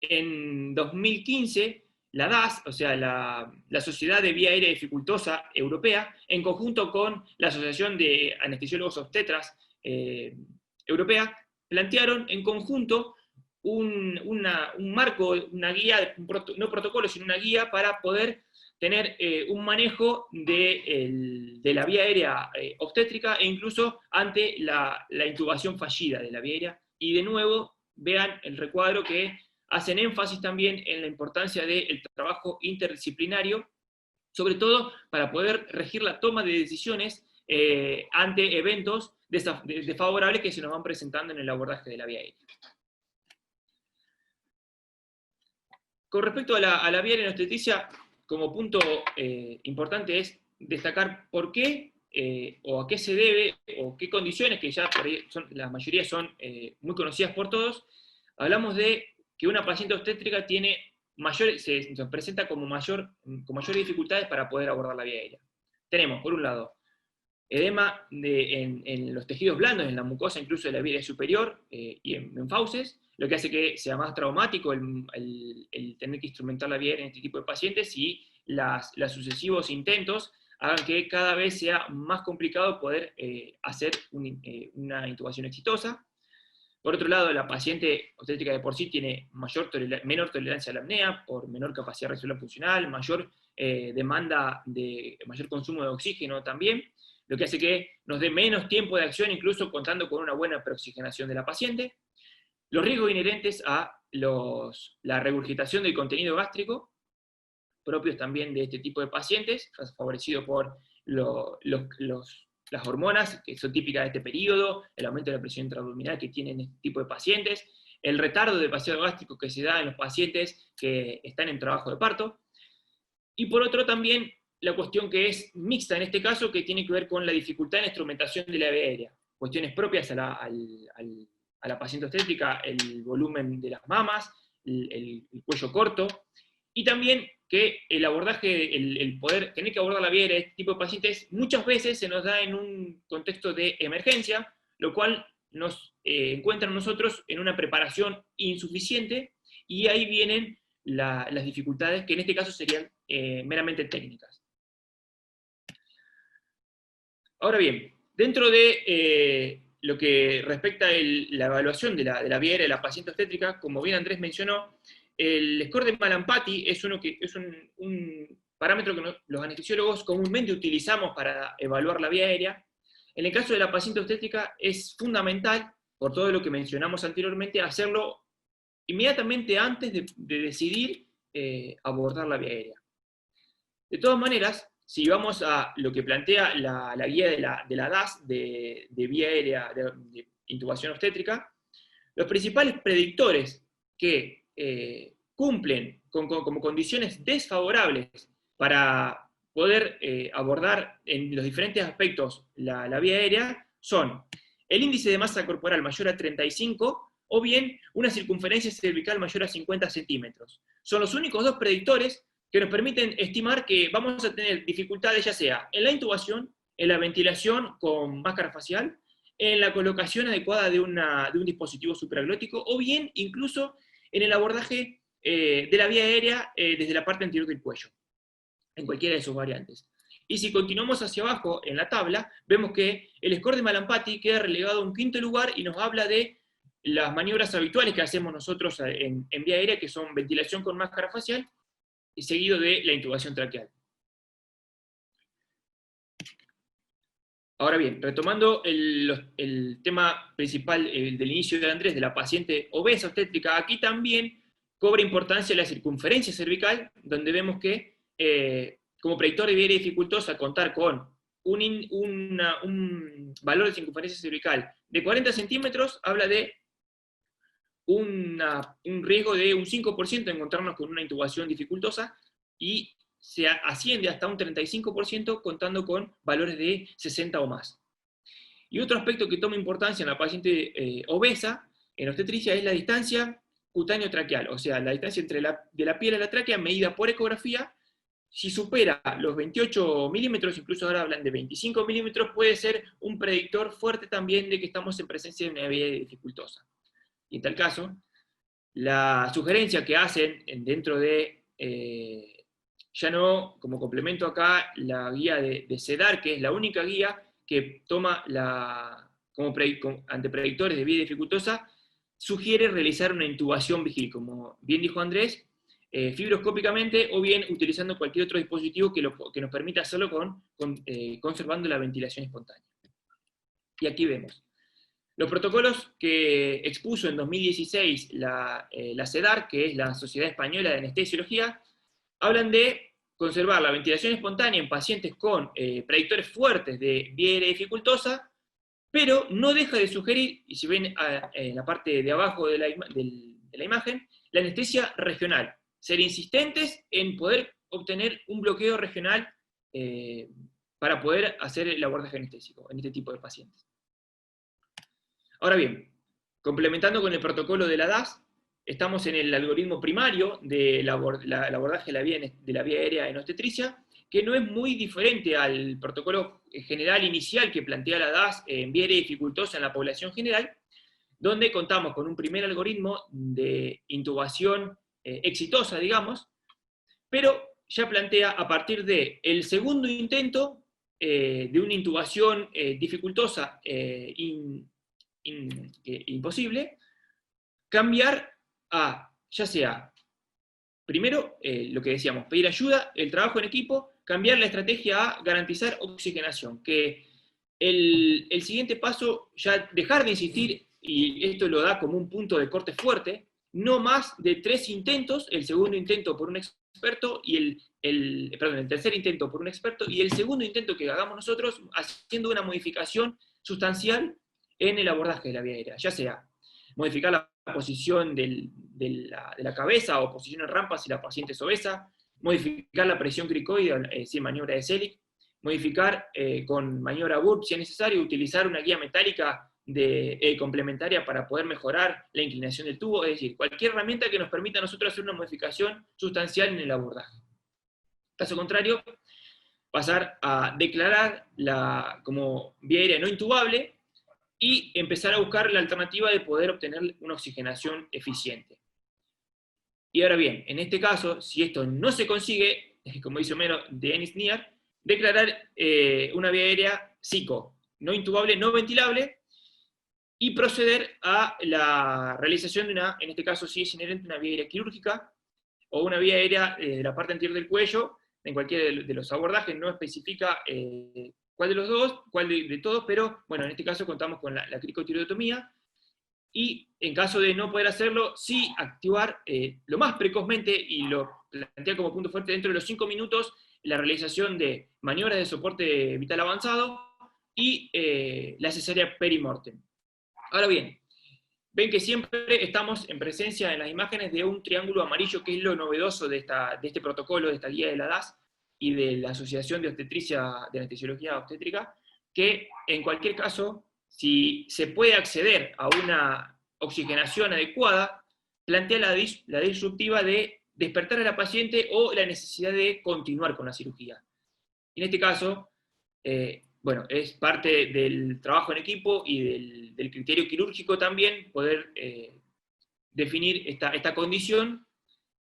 en 2015, la DAS, o sea, la Sociedad de Vía Aérea Dificultosa Europea, en conjunto con la Asociación de Anestesiólogos Obstetras Europea, plantearon en conjunto un marco, una guía, no protocolo, sino una guía para poder tener un manejo de la vía aérea obstétrica, e incluso ante la intubación fallida de la vía aérea. Y de nuevo, vean el recuadro que hacen énfasis también en la importancia del trabajo interdisciplinario, sobre todo para poder regir la toma de decisiones ante eventos desfavorables que se nos van presentando en el abordaje de la vía aérea. Con respecto a la vía aérea en obstetricia, como punto importante es destacar por qué o a qué se debe, o qué condiciones, que ya por ahí la mayoría son muy conocidas por todos. Hablamos de que una paciente obstétrica se presenta con mayores dificultades para poder abordar la vía aérea. Tenemos, por un lado, edema en los tejidos blandos, en la mucosa incluso de la vía aérea superior y en fauces, lo que hace que sea más traumático el tener que instrumentar la vía aérea en este tipo de pacientes, y los sucesivos intentos hagan que cada vez sea más complicado poder hacer una intubación exitosa. Por otro lado, la paciente obstétrica de por sí tiene menor tolerancia a la apnea, por menor capacidad residual funcional, mayor demanda mayor consumo de oxígeno también, lo que hace que nos dé menos tiempo de acción, incluso contando con una buena preoxigenación de la paciente. Los riesgos inherentes a la regurgitación del contenido gástrico, propios también de este tipo de pacientes, favorecido por las hormonas que son típicas de este periodo, el aumento de la presión intraabdominal que tienen este tipo de pacientes, el retardo del vaciado gástrico que se da en los pacientes que están en trabajo de parto, y por otro también la cuestión que es mixta en este caso, que tiene que ver con la dificultad en la instrumentación de la vía aérea, cuestiones propias a la paciente obstétrica, el volumen de las mamas, el cuello corto, y también que el abordaje, el poder tener que abordar la vía aérea de este tipo de pacientes, muchas veces se nos da en un contexto de emergencia, lo cual nos encuentra a nosotros en una preparación insuficiente, y ahí vienen las dificultades, que en este caso serían meramente técnicas. Ahora bien, dentro de lo que respecta a la evaluación de la vía aérea de la paciente obstétrica, como bien Andrés mencionó, el score de Mallampati es un parámetro que los anestesiólogos comúnmente utilizamos para evaluar la vía aérea. En el caso de la paciente obstétrica es fundamental, por todo lo que mencionamos anteriormente, hacerlo inmediatamente antes de decidir abordar la vía aérea. De todas maneras, si vamos a lo que plantea la guía de la DAS de vía aérea de intubación obstétrica, los principales predictores que cumplen como condiciones desfavorables para poder abordar en los diferentes aspectos la vía aérea son el índice de masa corporal mayor a 35 o bien una circunferencia cervical mayor a 50 centímetros. Son los únicos dos predictores que nos permiten estimar que vamos a tener dificultades ya sea en la intubación, en la ventilación con máscara facial, en la colocación adecuada de un dispositivo supraglótico, o bien incluso en el abordaje de la vía aérea desde la parte anterior del cuello, en cualquiera de sus variantes. Y si continuamos hacia abajo en la tabla, vemos que el score de Malampati queda relegado a un quinto lugar y nos habla de las maniobras habituales que hacemos nosotros en vía aérea, que son ventilación con máscara facial, y seguido de la intubación traqueal. Ahora bien, retomando el tema principal del inicio de Andrés, de la paciente obesa obstétrica, aquí también cobra importancia la circunferencia cervical, donde vemos que como predictor de vía aérea dificultosa contar con un valor de circunferencia cervical de 40 centímetros habla de un riesgo de un 5% de encontrarnos con una intubación dificultosa, y se asciende hasta un 35% contando con valores de 60 o más. Y otro aspecto que toma importancia en la paciente obesa, en obstetricia, es la distancia cutáneo-traqueal, o sea, la distancia de la piel a la tráquea medida por ecografía. Si supera los 28 milímetros, incluso ahora hablan de 25 milímetros, puede ser un predictor fuerte también de que estamos en presencia de una vía dificultosa. Y en tal caso, la sugerencia que hacen dentro de, ya no como complemento acá, la guía de CEDAR, que es la única guía que toma ante predictores de vía dificultosa, sugiere realizar una intubación vigil, como bien dijo Andrés, fibroscópicamente o bien utilizando cualquier otro dispositivo que nos permita hacerlo conservando la ventilación espontánea. Y aquí vemos los protocolos que expuso en 2016 la CEDAR, que es la Sociedad Española de Anestesiología, hablan de conservar la ventilación espontánea en pacientes con predictores fuertes de vía aérea dificultosa, pero no deja de sugerir, y si ven en la parte de abajo de la imagen, la anestesia regional. Ser insistentes en poder obtener un bloqueo regional para poder hacer el abordaje anestésico en este tipo de pacientes. Ahora bien, complementando con el protocolo de la DAS, estamos en el algoritmo primario del abordaje de la vía aérea en obstetricia, que no es muy diferente al protocolo general inicial que plantea la DAS en vía aérea dificultosa en la población general, donde contamos con un primer algoritmo de intubación exitosa, digamos, pero ya plantea a partir del segundo intento de una intubación dificultosa imposible, cambiar a, ya sea, primero, lo que decíamos, pedir ayuda, el trabajo en equipo, cambiar la estrategia a garantizar oxigenación, que el siguiente paso, ya dejar de insistir, y esto lo da como un punto de corte fuerte, no más de 3 intentos, el segundo intento por un experto, y el tercer intento por un experto, y el segundo intento que hagamos nosotros, haciendo una modificación sustancial en el abordaje de la vía aérea, ya sea modificar la posición de la cabeza o posición en rampa si la paciente es obesa, modificar la presión cricoide, si maniobra de Selig, modificar con maniobra BURP si es necesario, utilizar una guía metálica complementaria para poder mejorar la inclinación del tubo, es decir, cualquier herramienta que nos permita a nosotros hacer una modificación sustancial en el abordaje. Caso contrario, pasar a declarar como vía aérea no intubable, y empezar a buscar la alternativa de poder obtener una oxigenación eficiente. Y ahora bien, en este caso, si esto no se consigue, como dice Homero de Ennis Near, declarar una vía aérea SICO, no intubable, no ventilable, y proceder a la realización de en este caso sí es inherente, una vía aérea quirúrgica, o una vía aérea de la parte anterior del cuello, en cualquiera de los abordajes, no especifica cuál de los dos, cuál de todos, pero bueno, en este caso contamos con la cricotiroidectomía, y en caso de no poder hacerlo, sí activar lo más precozmente, y lo plantea como punto fuerte dentro de los 5 minutos, la realización de maniobras de soporte vital avanzado, y la cesárea perimortem. Ahora bien, ven que siempre estamos en presencia en las imágenes de un triángulo amarillo, que es lo novedoso de este protocolo, de esta guía de la DAS, y de la Asociación de Obstetricia, de Anestesiología Obstétrica, que en cualquier caso, si se puede acceder a una oxigenación adecuada, plantea la disruptiva de despertar a la paciente o la necesidad de continuar con la cirugía. En este caso, bueno, es parte del trabajo en equipo y del criterio quirúrgico también poder definir esta condición,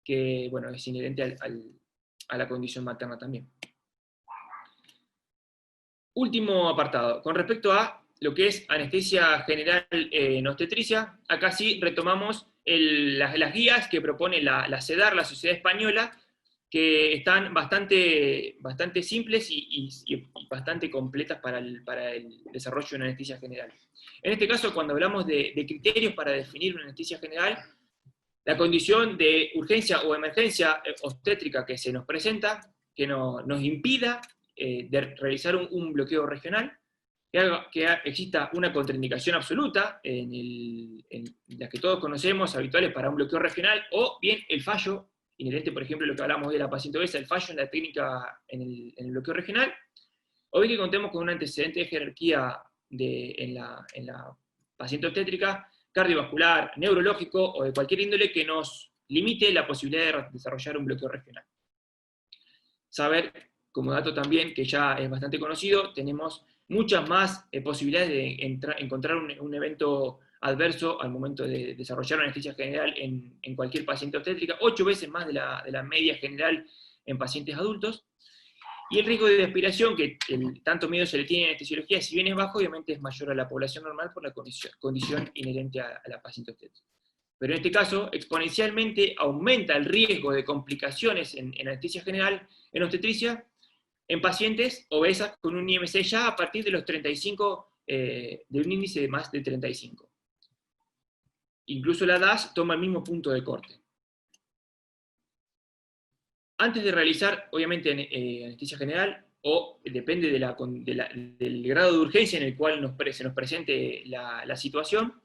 que bueno, es inherente a la condición materna también. Último apartado, con respecto a lo que es anestesia general en obstetricia, acá sí retomamos las guías que propone la CEDAR, la Sociedad Española, que están bastante simples y bastante completas para el desarrollo de una anestesia general. En este caso, cuando hablamos de criterios para definir una anestesia general, la condición de urgencia o emergencia obstétrica que se nos presenta, que nos impida de realizar un bloqueo regional, que exista una contraindicación absoluta, en las que todos conocemos, habituales para un bloqueo regional, o bien el fallo, inherente, por ejemplo, lo que hablamos de la paciente obesa, el fallo en la técnica en el bloqueo regional, o bien que contemos con un antecedente de jerarquía en la paciente obstétrica, cardiovascular, neurológico, o de cualquier índole que nos limite la posibilidad de desarrollar un bloqueo regional. Saber, como dato también, que ya es bastante conocido, tenemos muchas más posibilidades de encontrar un evento adverso al momento de desarrollar una anestesia general en cualquier paciente obstétrica, 8 veces más de la media general en pacientes adultos. Y el riesgo de aspiración, que tanto miedo se le tiene en anestesiología, si bien es bajo, obviamente es mayor a la población normal por la condición inherente a la paciente obstétrica. Pero en este caso, exponencialmente aumenta el riesgo de complicaciones en anestesia general, en obstetricia, en pacientes obesas con un IMC ya a partir de los 35, de un índice de más de 35. Incluso la DAS toma el mismo punto de corte. Antes de realizar, obviamente, anestesia general, o depende del grado de urgencia en el cual se nos presente la situación,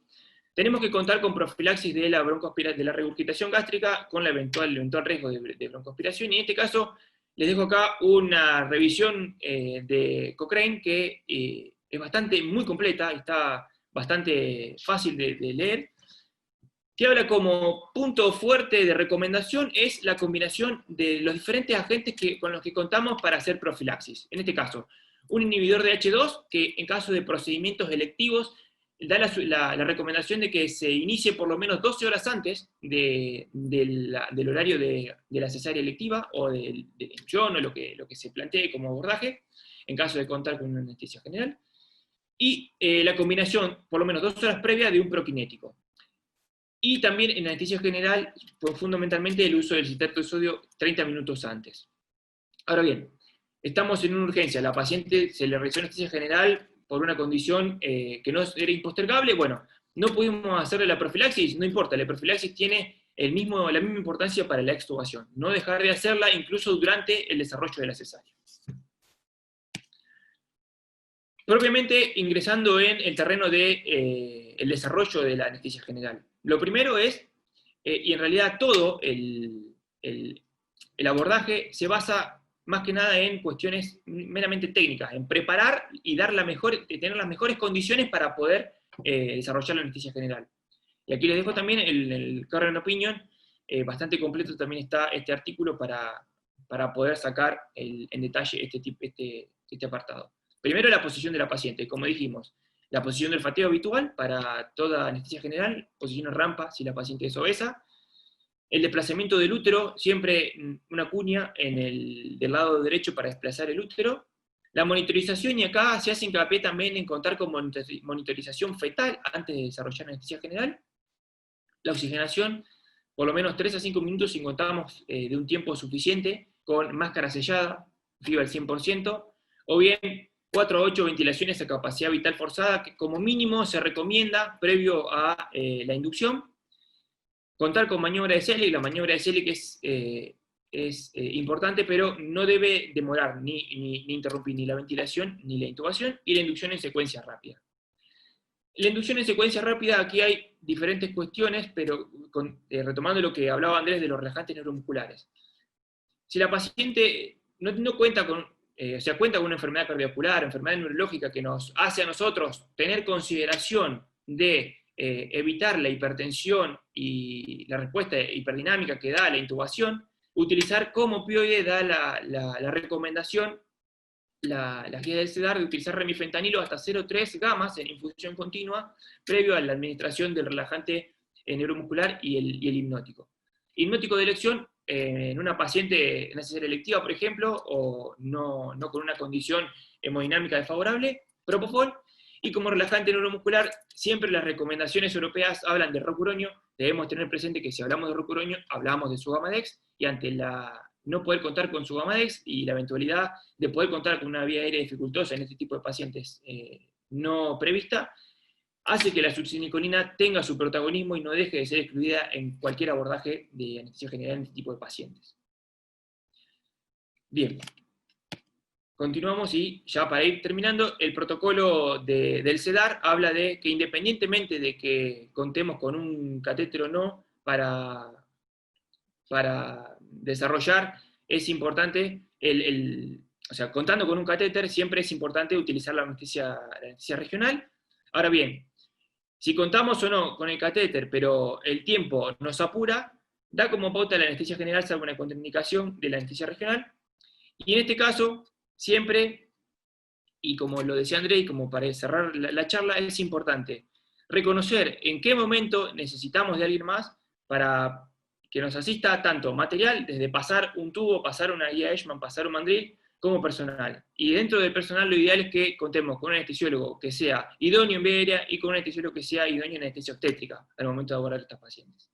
tenemos que contar con profilaxis de la regurgitación gástrica con el eventual riesgo de broncoaspiración, y en este caso les dejo acá una revisión de Cochrane que es muy completa, está bastante fácil de leer, que habla como punto fuerte de recomendación es la combinación de los diferentes agentes con los que contamos para hacer profilaxis. En este caso, un inhibidor de H2, que en caso de procedimientos electivos da la recomendación de que se inicie por lo menos 12 horas antes del horario de la cesárea electiva, o del inducción, o lo que se plantee como abordaje, en caso de contar con una anestesia general. Y la combinación, por lo menos 2 horas previas, de un prokinético. Y también en anestesia general, fundamentalmente el uso del citrato de sodio 30 minutos antes. Ahora bien, estamos en una urgencia, la paciente se le realizó anestesia general por una condición que no era impostergable, bueno, no pudimos hacerle la profilaxis, no importa, la profilaxis tiene la misma importancia para la extubación, no dejar de hacerla incluso durante el desarrollo de la cesárea. Propiamente ingresando en el terreno del desarrollo de la anestesia general. Lo primero es, y en realidad todo el abordaje se basa más que nada en cuestiones meramente técnicas, en preparar y tener las mejores condiciones para poder desarrollar la anestesia general. Y aquí les dejo también el Current Opinion, bastante completo también está este artículo para poder sacar en detalle este apartado. Primero, la posición de la paciente, como dijimos, la posición del olfateo habitual para toda anestesia general, posición en rampa si la paciente es obesa, el desplazamiento del útero, siempre una cuña del lado derecho para desplazar el útero, la monitorización, y acá se hace hincapié también en contar con monitorización fetal antes de desarrollar anestesia general, la oxigenación, por lo menos 3 a 5 minutos si contamos de un tiempo suficiente, con máscara sellada, frío al 100%, o bien 4 a 8 ventilaciones a capacidad vital forzada, que como mínimo se recomienda previo a la inducción. Contar con maniobra de Selig, la maniobra de Selig es importante, pero no debe demorar ni interrumpir ni la ventilación ni la intubación, y la inducción en secuencia rápida. La inducción en secuencia rápida, aquí hay diferentes cuestiones, pero retomando lo que hablaba Andrés de los relajantes neuromusculares. Si la paciente no cuenta con cuenta con una enfermedad cardiovascular, enfermedad neurológica que nos hace a nosotros tener consideración de evitar la hipertensión y la respuesta hiperdinámica que da la intubación, utilizar como opioide da la recomendación, las guías del CEDAR, de utilizar remifentanilo hasta 0,3 gamas en infusión continua, previo a la administración del relajante neuromuscular y el hipnótico. Hipnótico de elección en una paciente necesaria electiva, por ejemplo, o no con una condición hemodinámica desfavorable, propofol. Y como relajante neuromuscular, siempre las recomendaciones europeas hablan de rocuronio. Debemos tener presente que si hablamos de rocuronio, hablamos de Sugamadex, y ante la no poder contar con Sugamadex y la eventualidad de poder contar con una vía aérea dificultosa en este tipo de pacientes no prevista, hace que la succinicolina tenga su protagonismo y no deje de ser excluida en cualquier abordaje de anestesia general en este tipo de pacientes. Bien. Continuamos y ya para ir terminando, el protocolo del CEDAR habla de que independientemente de que contemos con un catéter o no para desarrollar, es importante, o sea, contando con un catéter, siempre es importante utilizar la anestesia regional. Ahora bien, si contamos o no con el catéter, pero el tiempo nos apura, da como pauta la anestesia general salvo una contraindicación de la anestesia regional, y en este caso, siempre, y como lo decía André, y como para cerrar la charla, es importante reconocer en qué momento necesitamos de alguien más para que nos asista tanto material, desde pasar un tubo, pasar una guía Eichmann, pasar un mandril, como personal. Y dentro del personal lo ideal es que contemos con un anestesiólogo que sea idóneo en vía aérea y con un anestesiólogo que sea idóneo en anestesia obstétrica al momento de abordar a estas pacientes.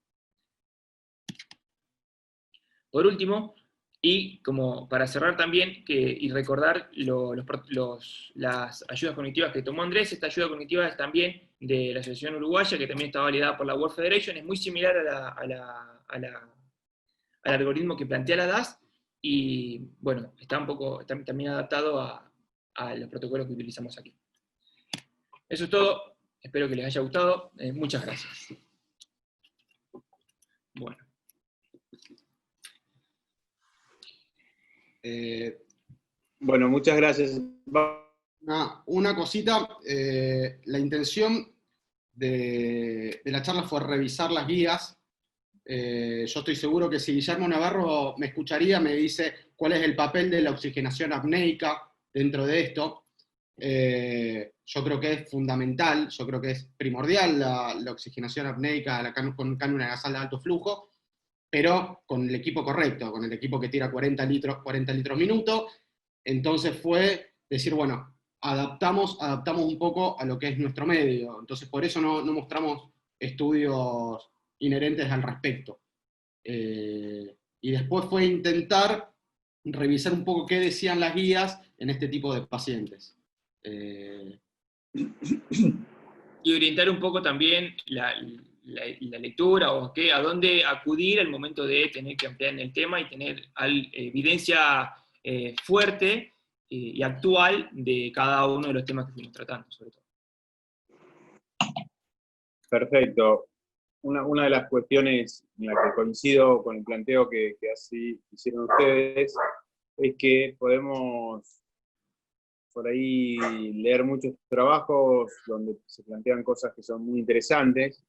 Por último, y como para cerrar también, y recordar las ayudas cognitivas que tomó Andrés, esta ayuda cognitiva es también de la Asociación Uruguaya, que también está validada por la World Federation, es muy similar al algoritmo que plantea la DAS, y bueno, está también adaptado a los protocolos que utilizamos aquí. Eso es todo, espero que les haya gustado, muchas gracias. Bueno. Bueno, muchas gracias. Una cosita, la intención de la charla fue revisar las guías. Yo estoy seguro que si Guillermo Navarro me escucharía, me dice cuál es el papel de la oxigenación apneica dentro de esto. Yo creo que es fundamental, yo creo que es primordial la oxigenación apneica con cánula nasal de alto flujo, pero con el equipo correcto, con el equipo que tira 40 litros minuto. Entonces fue decir, bueno, adaptamos un poco a lo que es nuestro medio. Entonces por eso no mostramos estudios inherentes al respecto. Y después fue intentar revisar un poco qué decían las guías en este tipo de pacientes. Y orientar un poco también la lectura, o a dónde acudir al momento de tener que ampliar en el tema y tener evidencia fuerte y actual de cada uno de los temas que fuimos tratando, sobre todo. Perfecto. Una de las cuestiones en la que coincido con el planteo que así hicieron ustedes es que podemos por ahí leer muchos trabajos donde se plantean cosas que son muy interesantes,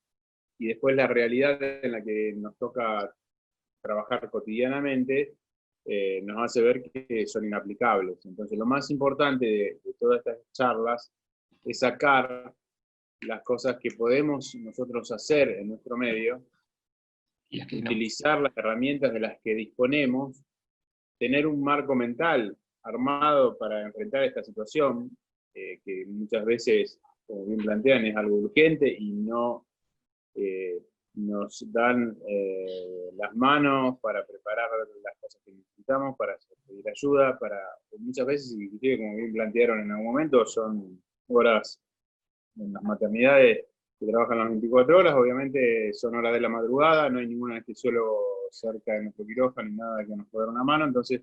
y después la realidad en la que nos toca trabajar cotidianamente nos hace ver que son inaplicables. Entonces lo más importante de todas estas charlas es sacar las cosas que podemos nosotros hacer en nuestro medio, Y las que utilizar las herramientas de las que disponemos, tener un marco mental armado para enfrentar esta situación, que muchas veces, como bien plantean, es algo urgente y no nos dan las manos para preparar las cosas que necesitamos, para pedir ayuda, muchas veces, inclusive como bien plantearon en algún momento, son horas en las maternidades que trabajan las 24 horas, obviamente son horas de la madrugada, no hay ningún anestesiólogo cerca de nuestro quirófano ni nada que nos pueda dar una mano, entonces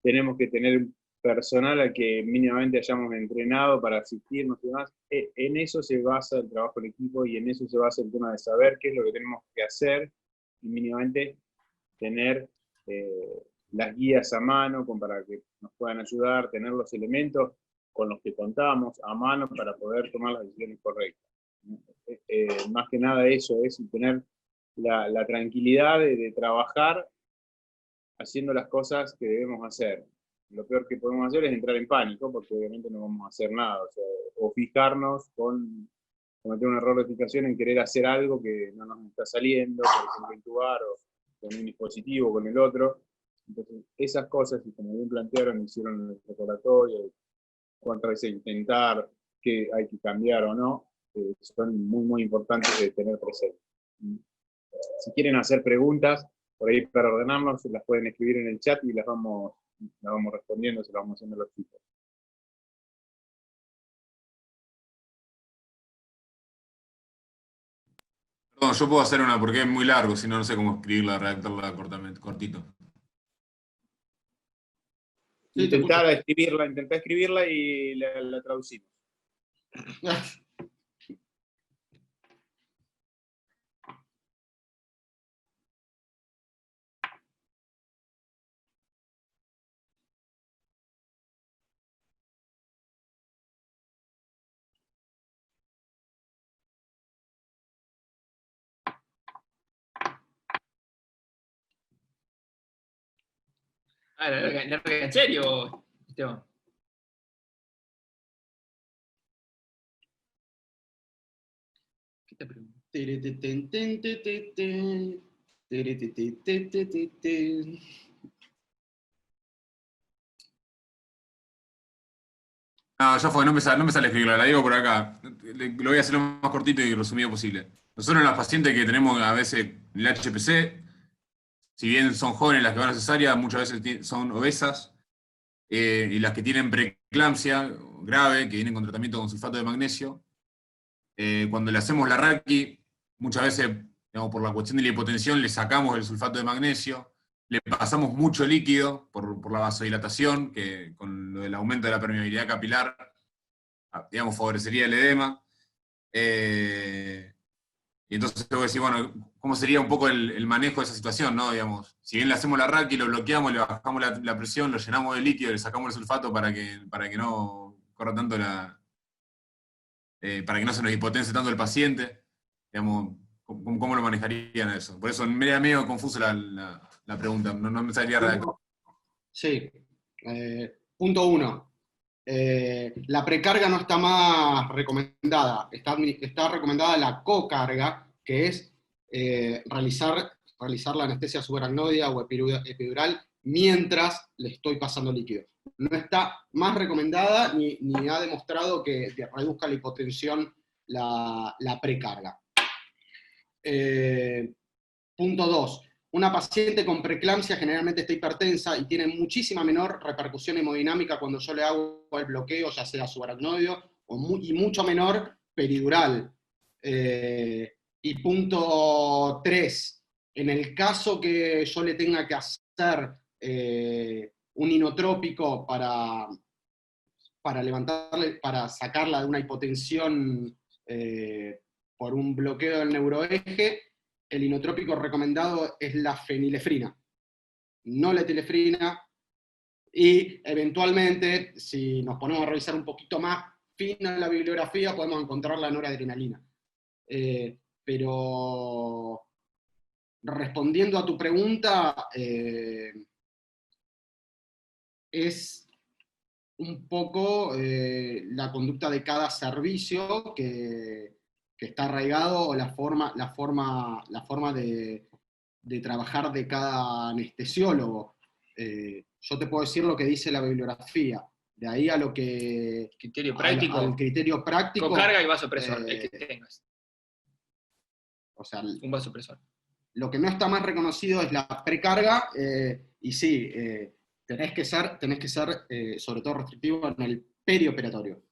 tenemos que tener personal al que mínimamente hayamos entrenado para asistirnos y demás. En eso se basa el trabajo en equipo y en eso se basa el tema de saber qué es lo que tenemos que hacer y mínimamente tener las guías a mano para que nos puedan ayudar, tener los elementos con los que contamos a mano para poder tomar las decisiones correctas. Más que nada eso es tener la tranquilidad de trabajar haciendo las cosas que debemos hacer. Lo peor que podemos hacer es entrar en pánico, porque obviamente no vamos a hacer nada, o fijarnos cometer un error de fijación en querer hacer algo que no nos está saliendo, por ejemplo intubar, con un dispositivo, con el otro. Entonces, esas cosas, y como bien plantearon, hicieron el recordatorio, cuántas veces intentar, qué hay que cambiar o no, son muy, muy importantes de tener presente. Si quieren hacer preguntas, por ahí para ordenarnos, las pueden escribir en el chat y las vamos respondiendo, se las vamos haciendo a los chicos. No, yo puedo hacer una porque es muy largo, si no, no sé cómo escribirla, redactarla cortito. Sí, Intentá escribirla y la traducimos. Ah, larga, ¿en serio, Esteban? ¿Qué te pregunto? No, ya fue, no me sale escribirla, la digo por acá. Lo voy a hacer lo más cortito y resumido posible. Nosotros las pacientes que tenemos a veces en el HPC, si bien son jóvenes las que van a cesárea, muchas veces son obesas, y las que tienen preeclampsia grave, que vienen con tratamiento con sulfato de magnesio, cuando le hacemos la raqui, muchas veces, digamos, por la cuestión de la hipotensión, le sacamos el sulfato de magnesio, le pasamos mucho líquido por la vasodilatación, que con lo del aumento de la permeabilidad capilar, digamos, favorecería el edema. Y entonces tengo que decir, bueno, ¿cómo sería un poco el manejo de esa situación, ¿no? Digamos, si bien le hacemos la raqui, lo bloqueamos, le bajamos la presión, lo llenamos de líquido, le sacamos el sulfato para que no corra tanto para que no se nos hipotense tanto el paciente, digamos, ¿cómo lo manejarían eso? Por eso me era medio confuso la pregunta, no me salía redactar. Sí. Punto 1. La precarga no está más recomendada, está recomendada la cocarga, que es realizar la anestesia subaracnoidea o epidural mientras le estoy pasando líquido. No está más recomendada ni ha demostrado que reduzca la hipotensión la precarga. Punto 2. Una paciente con preeclampsia generalmente está hipertensa y tiene muchísima menor repercusión hemodinámica cuando yo le hago el bloqueo, ya sea subaracnoideo, y mucho menor peridural. Y punto 3. En el caso que yo le tenga que hacer un inotrópico para levantarle, para sacarla de una hipotensión por un bloqueo del neuroeje, el inotrópico recomendado es la fenilefrina, no la etilefrina, y eventualmente, si nos ponemos a revisar un poquito más fina la bibliografía, podemos encontrar la noradrenalina. Pero respondiendo a tu pregunta, es un poco la conducta de cada servicio que está arraigado, o la forma de trabajar de cada anestesiólogo. Yo te puedo decir lo que dice la bibliografía. De ahí a lo que... Criterio práctico. Al criterio práctico. Con carga y vasopresor, el que tengas. O sea, un vasopresor. Lo que no está más reconocido es la precarga, y sí, tenés que ser sobre todo restrictivo en el perioperatorio.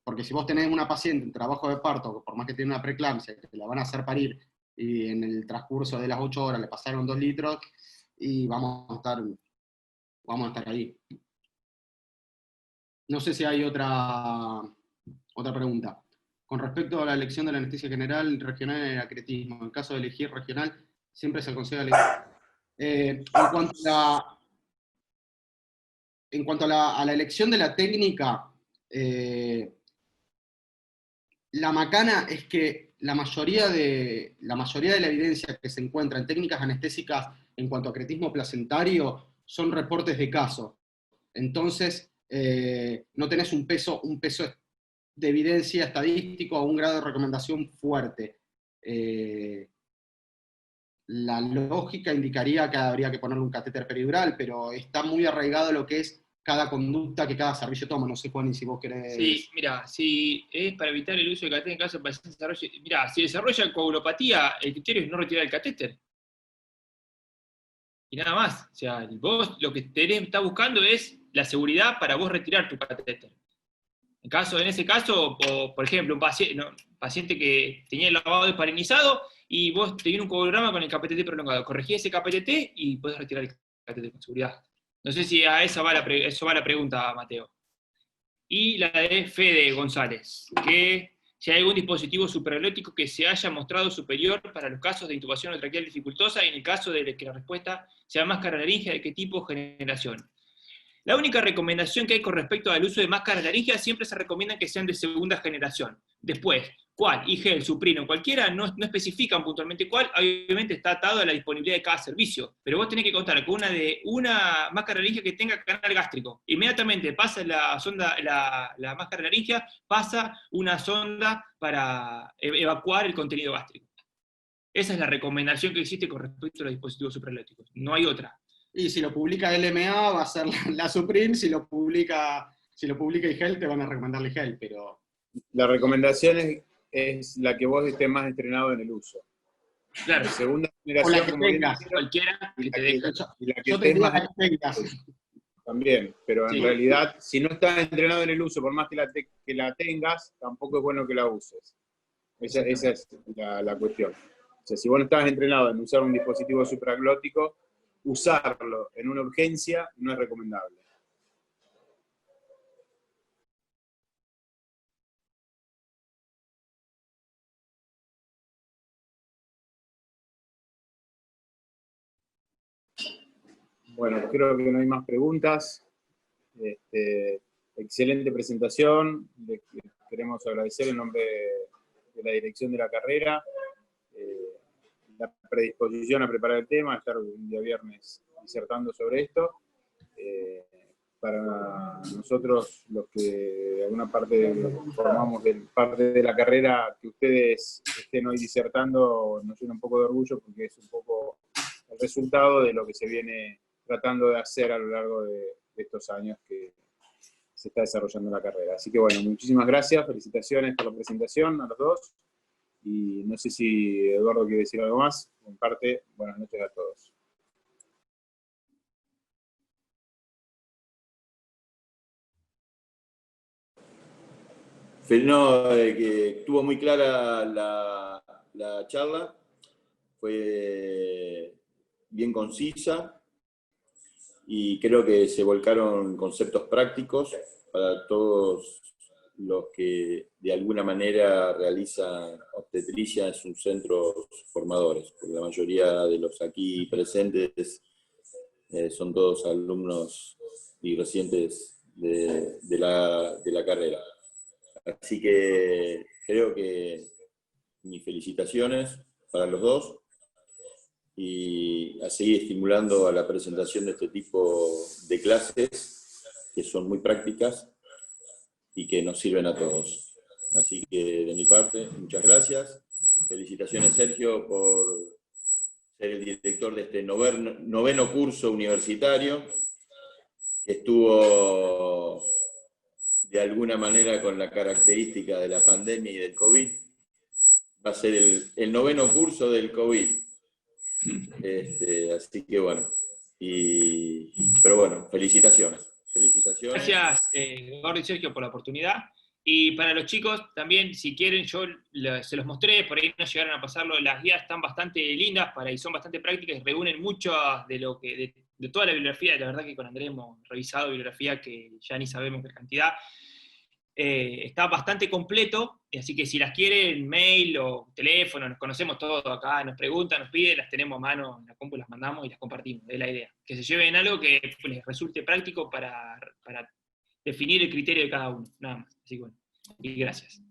Porque si vos tenés una paciente en trabajo de parto, por más que tiene una preeclampsia, que la van a hacer parir, y en el transcurso de las 8 horas le pasaron 2 litros, y vamos a estar ahí. No sé si hay otra pregunta. Con respecto a la elección de la anestesia general, regional y el acretismo, en caso de elegir regional, siempre se aconseja elegir. En cuanto a la elección de la técnica, la macana es que la mayoría de la evidencia que se encuentra en técnicas anestésicas en cuanto a acretismo placentario son reportes de caso. Entonces, no tenés un peso de evidencia estadístico o un grado de recomendación fuerte. la lógica indicaría que habría que ponerle un catéter peridural, pero está muy arraigado lo que es cada conducta que cada servicio toma. No sé, Juan, y si vos querés... Sí, mira, si es para evitar el uso de catéter en caso de paciente desarrolle, mira, si desarrolla coagulopatía, el criterio es no retirar el catéter. Y nada más. O sea, vos lo que estás buscando es la seguridad para vos retirar tu catéter. En ese caso, por ejemplo, un paciente que tenía el lavado desparenizado y vos tenías un coagulograma con el KPTT prolongado. Corregí ese KPTT y podés retirar el catéter con seguridad. No sé si a eso va la pregunta, Mateo. Y la de Fede González, que si hay algún dispositivo supralótico que se haya mostrado superior para los casos de intubación traqueal dificultosa y en el caso de que la respuesta sea máscara laríngea, ¿de qué tipo o generación? La única recomendación que hay con respecto al uso de máscaras laringeas siempre se recomienda que sean de segunda generación. Después, cuál, IG, Suprino, cualquiera, no especifican puntualmente cuál, obviamente está atado a la disponibilidad de cada servicio, pero vos tenés que contar con una máscara laringea que tenga canal gástrico. Inmediatamente pasa la máscara laringea, pasa una sonda para evacuar el contenido gástrico. Esa es la recomendación que existe con respecto a los dispositivos supralóticos, no hay otra. Y si lo publica LMA va a ser la Supreme, si lo publica IGEL te van a recomendar IGEL, pero... La recomendación es la que vos estés más entrenado en el uso. Claro. La segunda O la generación, que como bien tengas. dijeron, Cualquiera que te dé. y la que Yo te estés diría más la que tengas. también, pero en Sí. realidad, si no estás entrenado en el uso, por más que la tengas, tampoco es bueno que la uses. Esa es la cuestión. O sea, si vos no estás entrenado en usar un dispositivo supraglótico, usarlo en una urgencia no es recomendable. Bueno, creo que no hay más preguntas. Excelente presentación. Le queremos agradecer en nombre de la dirección de la carrera la predisposición a preparar el tema, a estar un día viernes disertando sobre esto. Para nosotros, los que de alguna parte formamos parte de la carrera, que ustedes estén hoy disertando nos llena un poco de orgullo porque es un poco el resultado de lo que se viene tratando de hacer a lo largo de estos años que se está desarrollando la carrera. Así que bueno, muchísimas gracias, felicitaciones por la presentación a los dos, y no sé si Eduardo quiere decir algo más. En parte, buenas noches a todos. No, que estuvo muy clara la charla, fue bien concisa y creo que se volcaron conceptos prácticos para todos los que de alguna manera realizan obstetricia en sus centros formadores, porque la mayoría de los aquí presentes son todos alumnos y recientes de la carrera. Así que creo que mis felicitaciones para los dos y a seguir estimulando a la presentación de este tipo de clases que son muy prácticas y que nos sirven a todos. Así que de mi parte, muchas gracias. Felicitaciones, Sergio, por ser el director de este noveno curso universitario, que estuvo de alguna manera con la característica de la pandemia y del COVID. Va a ser el noveno curso del COVID. Así que bueno. Pero bueno, felicitaciones. Gracias, Eduardo y Sergio, por la oportunidad. Y para los chicos, también, si quieren, se los mostré, por ahí no llegaron a pasarlo, las guías están bastante lindas y son bastante prácticas, y reúnen mucho de toda la bibliografía. La verdad que con Andrés hemos revisado bibliografía que ya ni sabemos qué cantidad. Está bastante completo, así que si las quieren, mail o teléfono, nos conocemos todos acá, nos preguntan, nos piden, las tenemos a mano en la compu, las mandamos y las compartimos, es la idea. Que se lleven algo que les resulte práctico para definir el criterio de cada uno, nada más. Así que bueno, y gracias.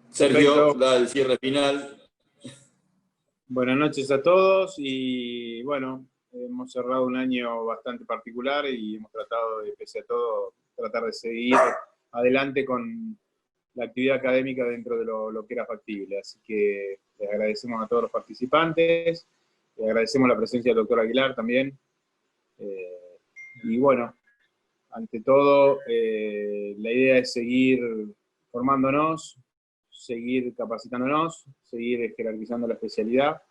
Sergio, da el cierre final. Buenas noches a todos y bueno, hemos cerrado un año bastante particular y hemos tratado de, pese a todo, tratar de seguir adelante con la actividad académica dentro de lo que era factible. Así que les agradecemos a todos los participantes, les agradecemos la presencia del doctor Aguilar también. Y bueno, ante todo, la idea es seguir formándonos, seguir capacitándonos, seguir jerarquizando la especialidad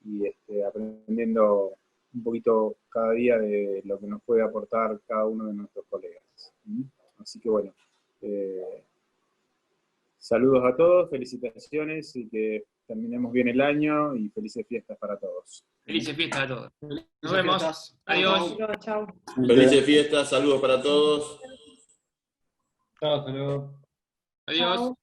y aprendiendo un poquito cada día de lo que nos puede aportar cada uno de nuestros colegas. Así que bueno, saludos a todos, felicitaciones y que terminemos bien el año y felices fiestas para todos. Felices fiestas a todos. Nos Felices vemos. fiestas. Adiós. Chau. Chao. Felices fiestas, saludos para todos. Chao, hasta luego. Adiós. Chao.